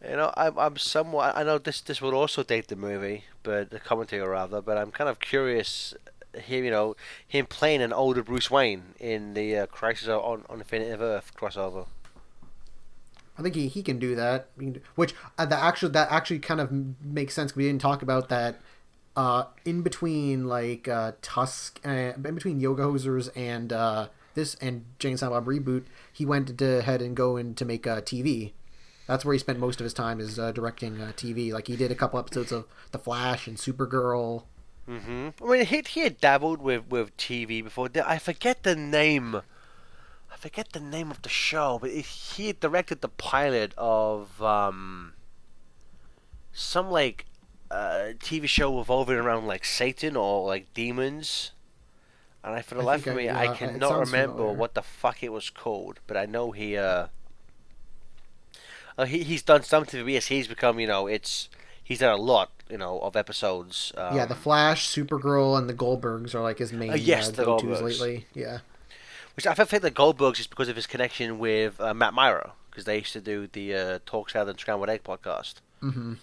I'm somewhat. I know this would also date the movie, but the commentary rather. But I'm kind of curious. Him playing an older Bruce Wayne in the Crisis on Infinite Earth crossover. I think he can do that. Which that actually kind of makes sense. We didn't talk about that. In between like Tusk, in between Yoga Hosers and this and Jane Silent Bob Reboot, he went to head and go in to make TV. That's where he spent most of his time is directing TV. Like he did a couple episodes of The Flash and Supergirl. I mean, he had dabbled with TV before. I forget the name. I forget the name of the show, but he had directed the pilot of some like TV show revolving around like Satan or like demons. And for the I life think of me, I yeah, it cannot sounds remember familiar. what the fuck it was called. But I know he's done something. Yes, he's become he's done a lot of episodes. Yeah, The Flash, Supergirl, and the Goldbergs are like his main Yes, the go-tos Goldbergs. lately. Yeah, Which I think the Goldbergs is because of his connection with Matt Myra, because they used to do the Talk Salad and Scrambled Egg podcast. Mm-hmm.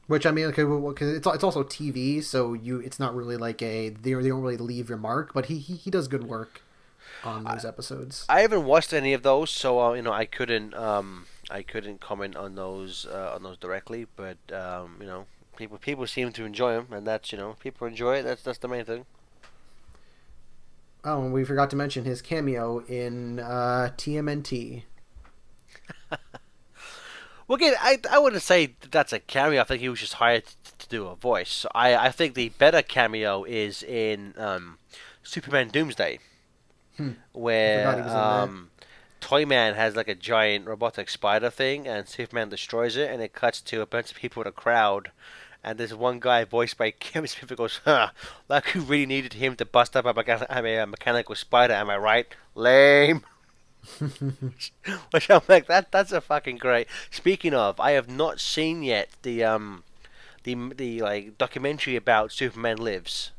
Which I mean, okay, because it's also TV, so it's not really like they don't really leave your mark, but he does good work on those episodes. I haven't watched any of those, so I couldn't comment on those directly. But people seem to enjoy them, and that's people enjoy it. That's the main thing. Oh, and we forgot to mention his cameo in TMNT. Well, again, I wouldn't say that's a cameo. I think he was just hired to do a voice. I think the better cameo is in Superman Doomsday, I forgot where he was in that. Toyman has like a giant robotic spider thing, and Superman destroys it, and it cuts to a bunch of people in a crowd. And there's one guy voiced by Kevin Smith who goes, huh, like who really needed him to bust up a mechanical spider, am I right? Lame. Which I'm like, that's a fucking great. Speaking of, I have not seen yet the like documentary about Superman Lives,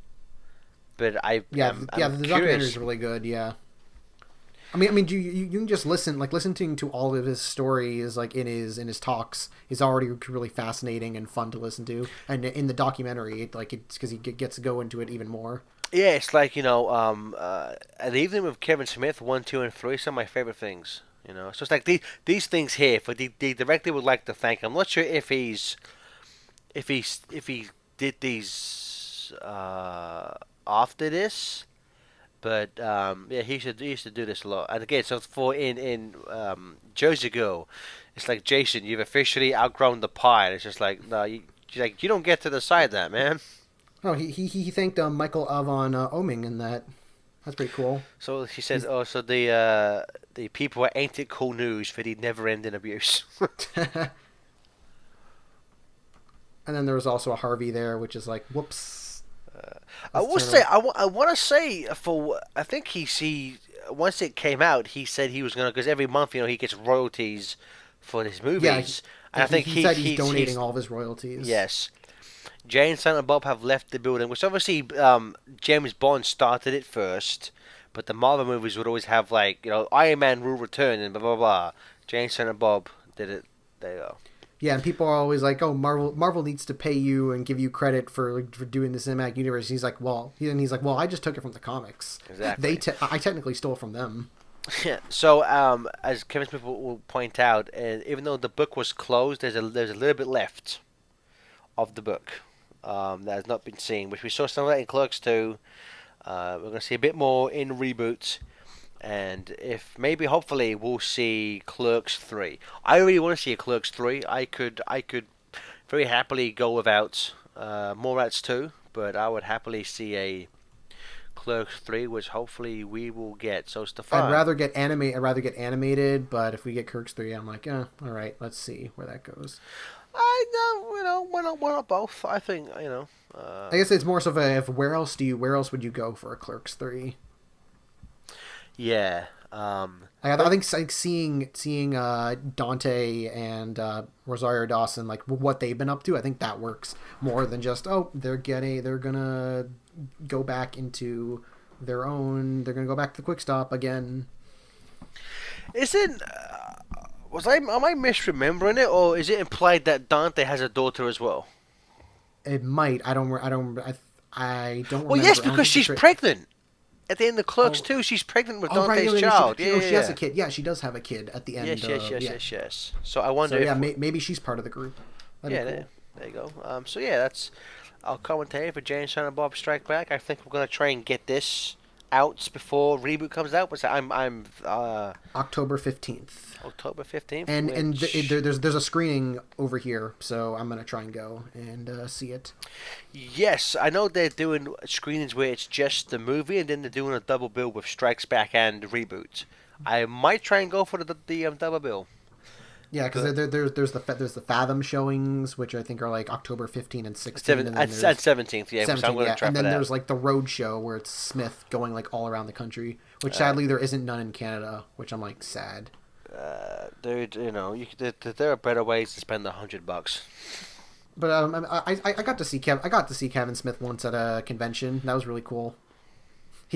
but I'm the documentary is curious. really good. Yeah, I mean, you can just listening to all of his stories, like in his talks, is already really fascinating and fun to listen to. And in the documentary, it's because he gets to go into it even more. Yeah, it's like an evening with Kevin Smith, 1, 2, and 3. Some of my favorite things. So it's like these things here. For the director would like to thank him. I'm not sure if he did these after this. But yeah, he used to do this a lot. And again, so for in Jersey Girl, it's like Jason, you've officially outgrown the pie. And it's just like no, you don't get to decide that, man. Oh, he thanked Michael Avon Oming in that. That's pretty cool. So he says, He's, oh, so the people at Ain't It Cool News for the never-ending abuse. and then there was also a Harvey there, which is like, whoops. I will say, I want to say I think he once it came out, he said he was gonna because every month he gets royalties for his Yeah, movies, and I think he said he's donating all of his royalties. yes. Jay and Silent Bob have left the building, which obviously James Bond started it first, but the Marvel movies would always have like Iron Man will return and blah blah blah. Jay and Silent Bob did it. There you go. Yeah, and people are always like, "Oh, Marvel needs to pay you and give you credit for doing the cinematic universe." He's like, "Well, I just took it from the comics. Exactly. I technically stole from them." Yeah. So, as Kevin Smith will point out, even though the book was closed, there's a little bit left of the book that has not been seen, which we saw some of that in Clerks 2. We're going to see a bit more in Reboot, and if maybe hopefully we'll see Clerks 3. I really want to see a Clerks 3. I could very happily go without Mallrats 2, but I would happily see a Clerks 3, which hopefully we will get. So Stefan. I'd rather get animated, but if we get Kirk's 3, I'm like, all right, let's see where that goes. I know, why not both? I think, I guess it's more so of where else would you go for a Clerks 3? yeah. I think like seeing Dante and Rosario Dawson, like what they've been up to, I think that works more than just they're gonna go back into they're gonna go back to the Quick Stop again. Isn't am I misremembering it, or is it implied that Dante has a daughter as well? It might. I don't remember. Well, yes, because she's pregnant. At the end of Clerks 2, she's pregnant with Dante's right, child. She has a kid. Yeah, she does have a kid at the end. Yes. So I wonder if maybe she's part of the group. That'd be cool. there you go. So yeah, that's our commentary for Jay and Silent Bob Strike Back. I think we're gonna try and get this out before Reboot comes out. What's that? I'm October 15th. October 15th. And there's a screening over here, so I'm gonna try and go and see it. Yes, I know they're doing screenings where it's just the movie, and then they're doing a double bill with Strikes Back and Reboot. I might try and go for the double bill. Yeah, because there's the Fathom showings, which I think are like October 15th and 16th, and 17th. Yeah, 17th, so I'm gonna try and for then that. there's like the road show where it's Smith going like all around the country, which sadly there isn't none in Canada, which I'm like sad. Dude, there are better ways to spend $100. But I got to see Kevin Smith once at a convention. That was really cool.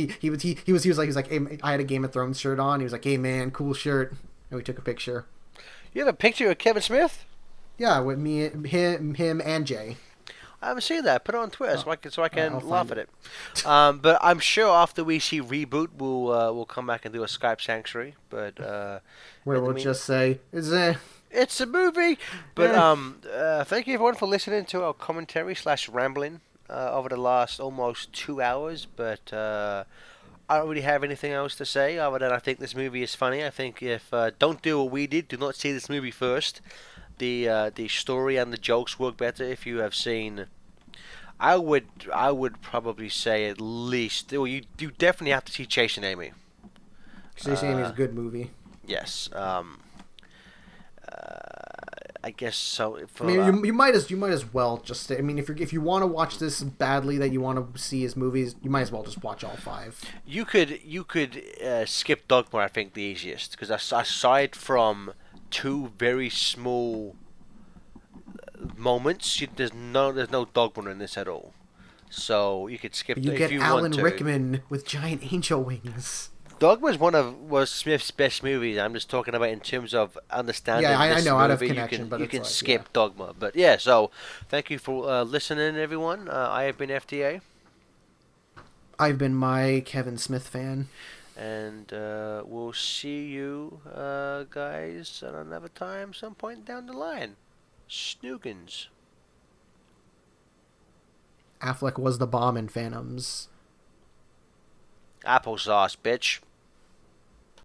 he was like, hey, I had a Game of Thrones shirt on. He was like, hey man, cool shirt, and we took a picture. You have a picture of Kevin Smith? Yeah, with me, him, and Jay. I haven't seen that. Put it on Twitter Oh, so I all right, can I'll laugh find at it. it. But I'm sure after we see Reboot, we'll come back and do a Skype sanctuary. But Where in the we'll mean, just say, it's a movie. But eh. thank you everyone for listening to our commentary slash rambling over the last almost 2 hours. But I don't really have anything else to say other than I think this movie is funny. I think if don't do what we did, do not see this movie first. The story and the jokes work better if you have seen. I would probably say at least. Well, you definitely have to see Chasing Amy. Chasing Amy is Uh, a good movie. yes. I guess so. I For mean, you might as well just. I mean, if you want to watch this badly that you want to see his movies, you might as well just watch all five. you could skip Dogma. I think the easiest because aside from two very small moments, there's no Dogma in this at all. So you could skip But you if get you want Alan to. Rickman with giant angel wings. Dogma was Smith's best movies. I'm just talking about in terms of Yeah, understanding I this know out of movie. You connection, can but you it's can like, yeah. skip Dogma, but yeah. So thank you for listening, everyone. I have been FDA, I've been my Kevin Smith fan. and we'll see you guys at another time, some point down the line. Snoogans. Affleck was the bomb in Phantoms. Applesauce, bitch.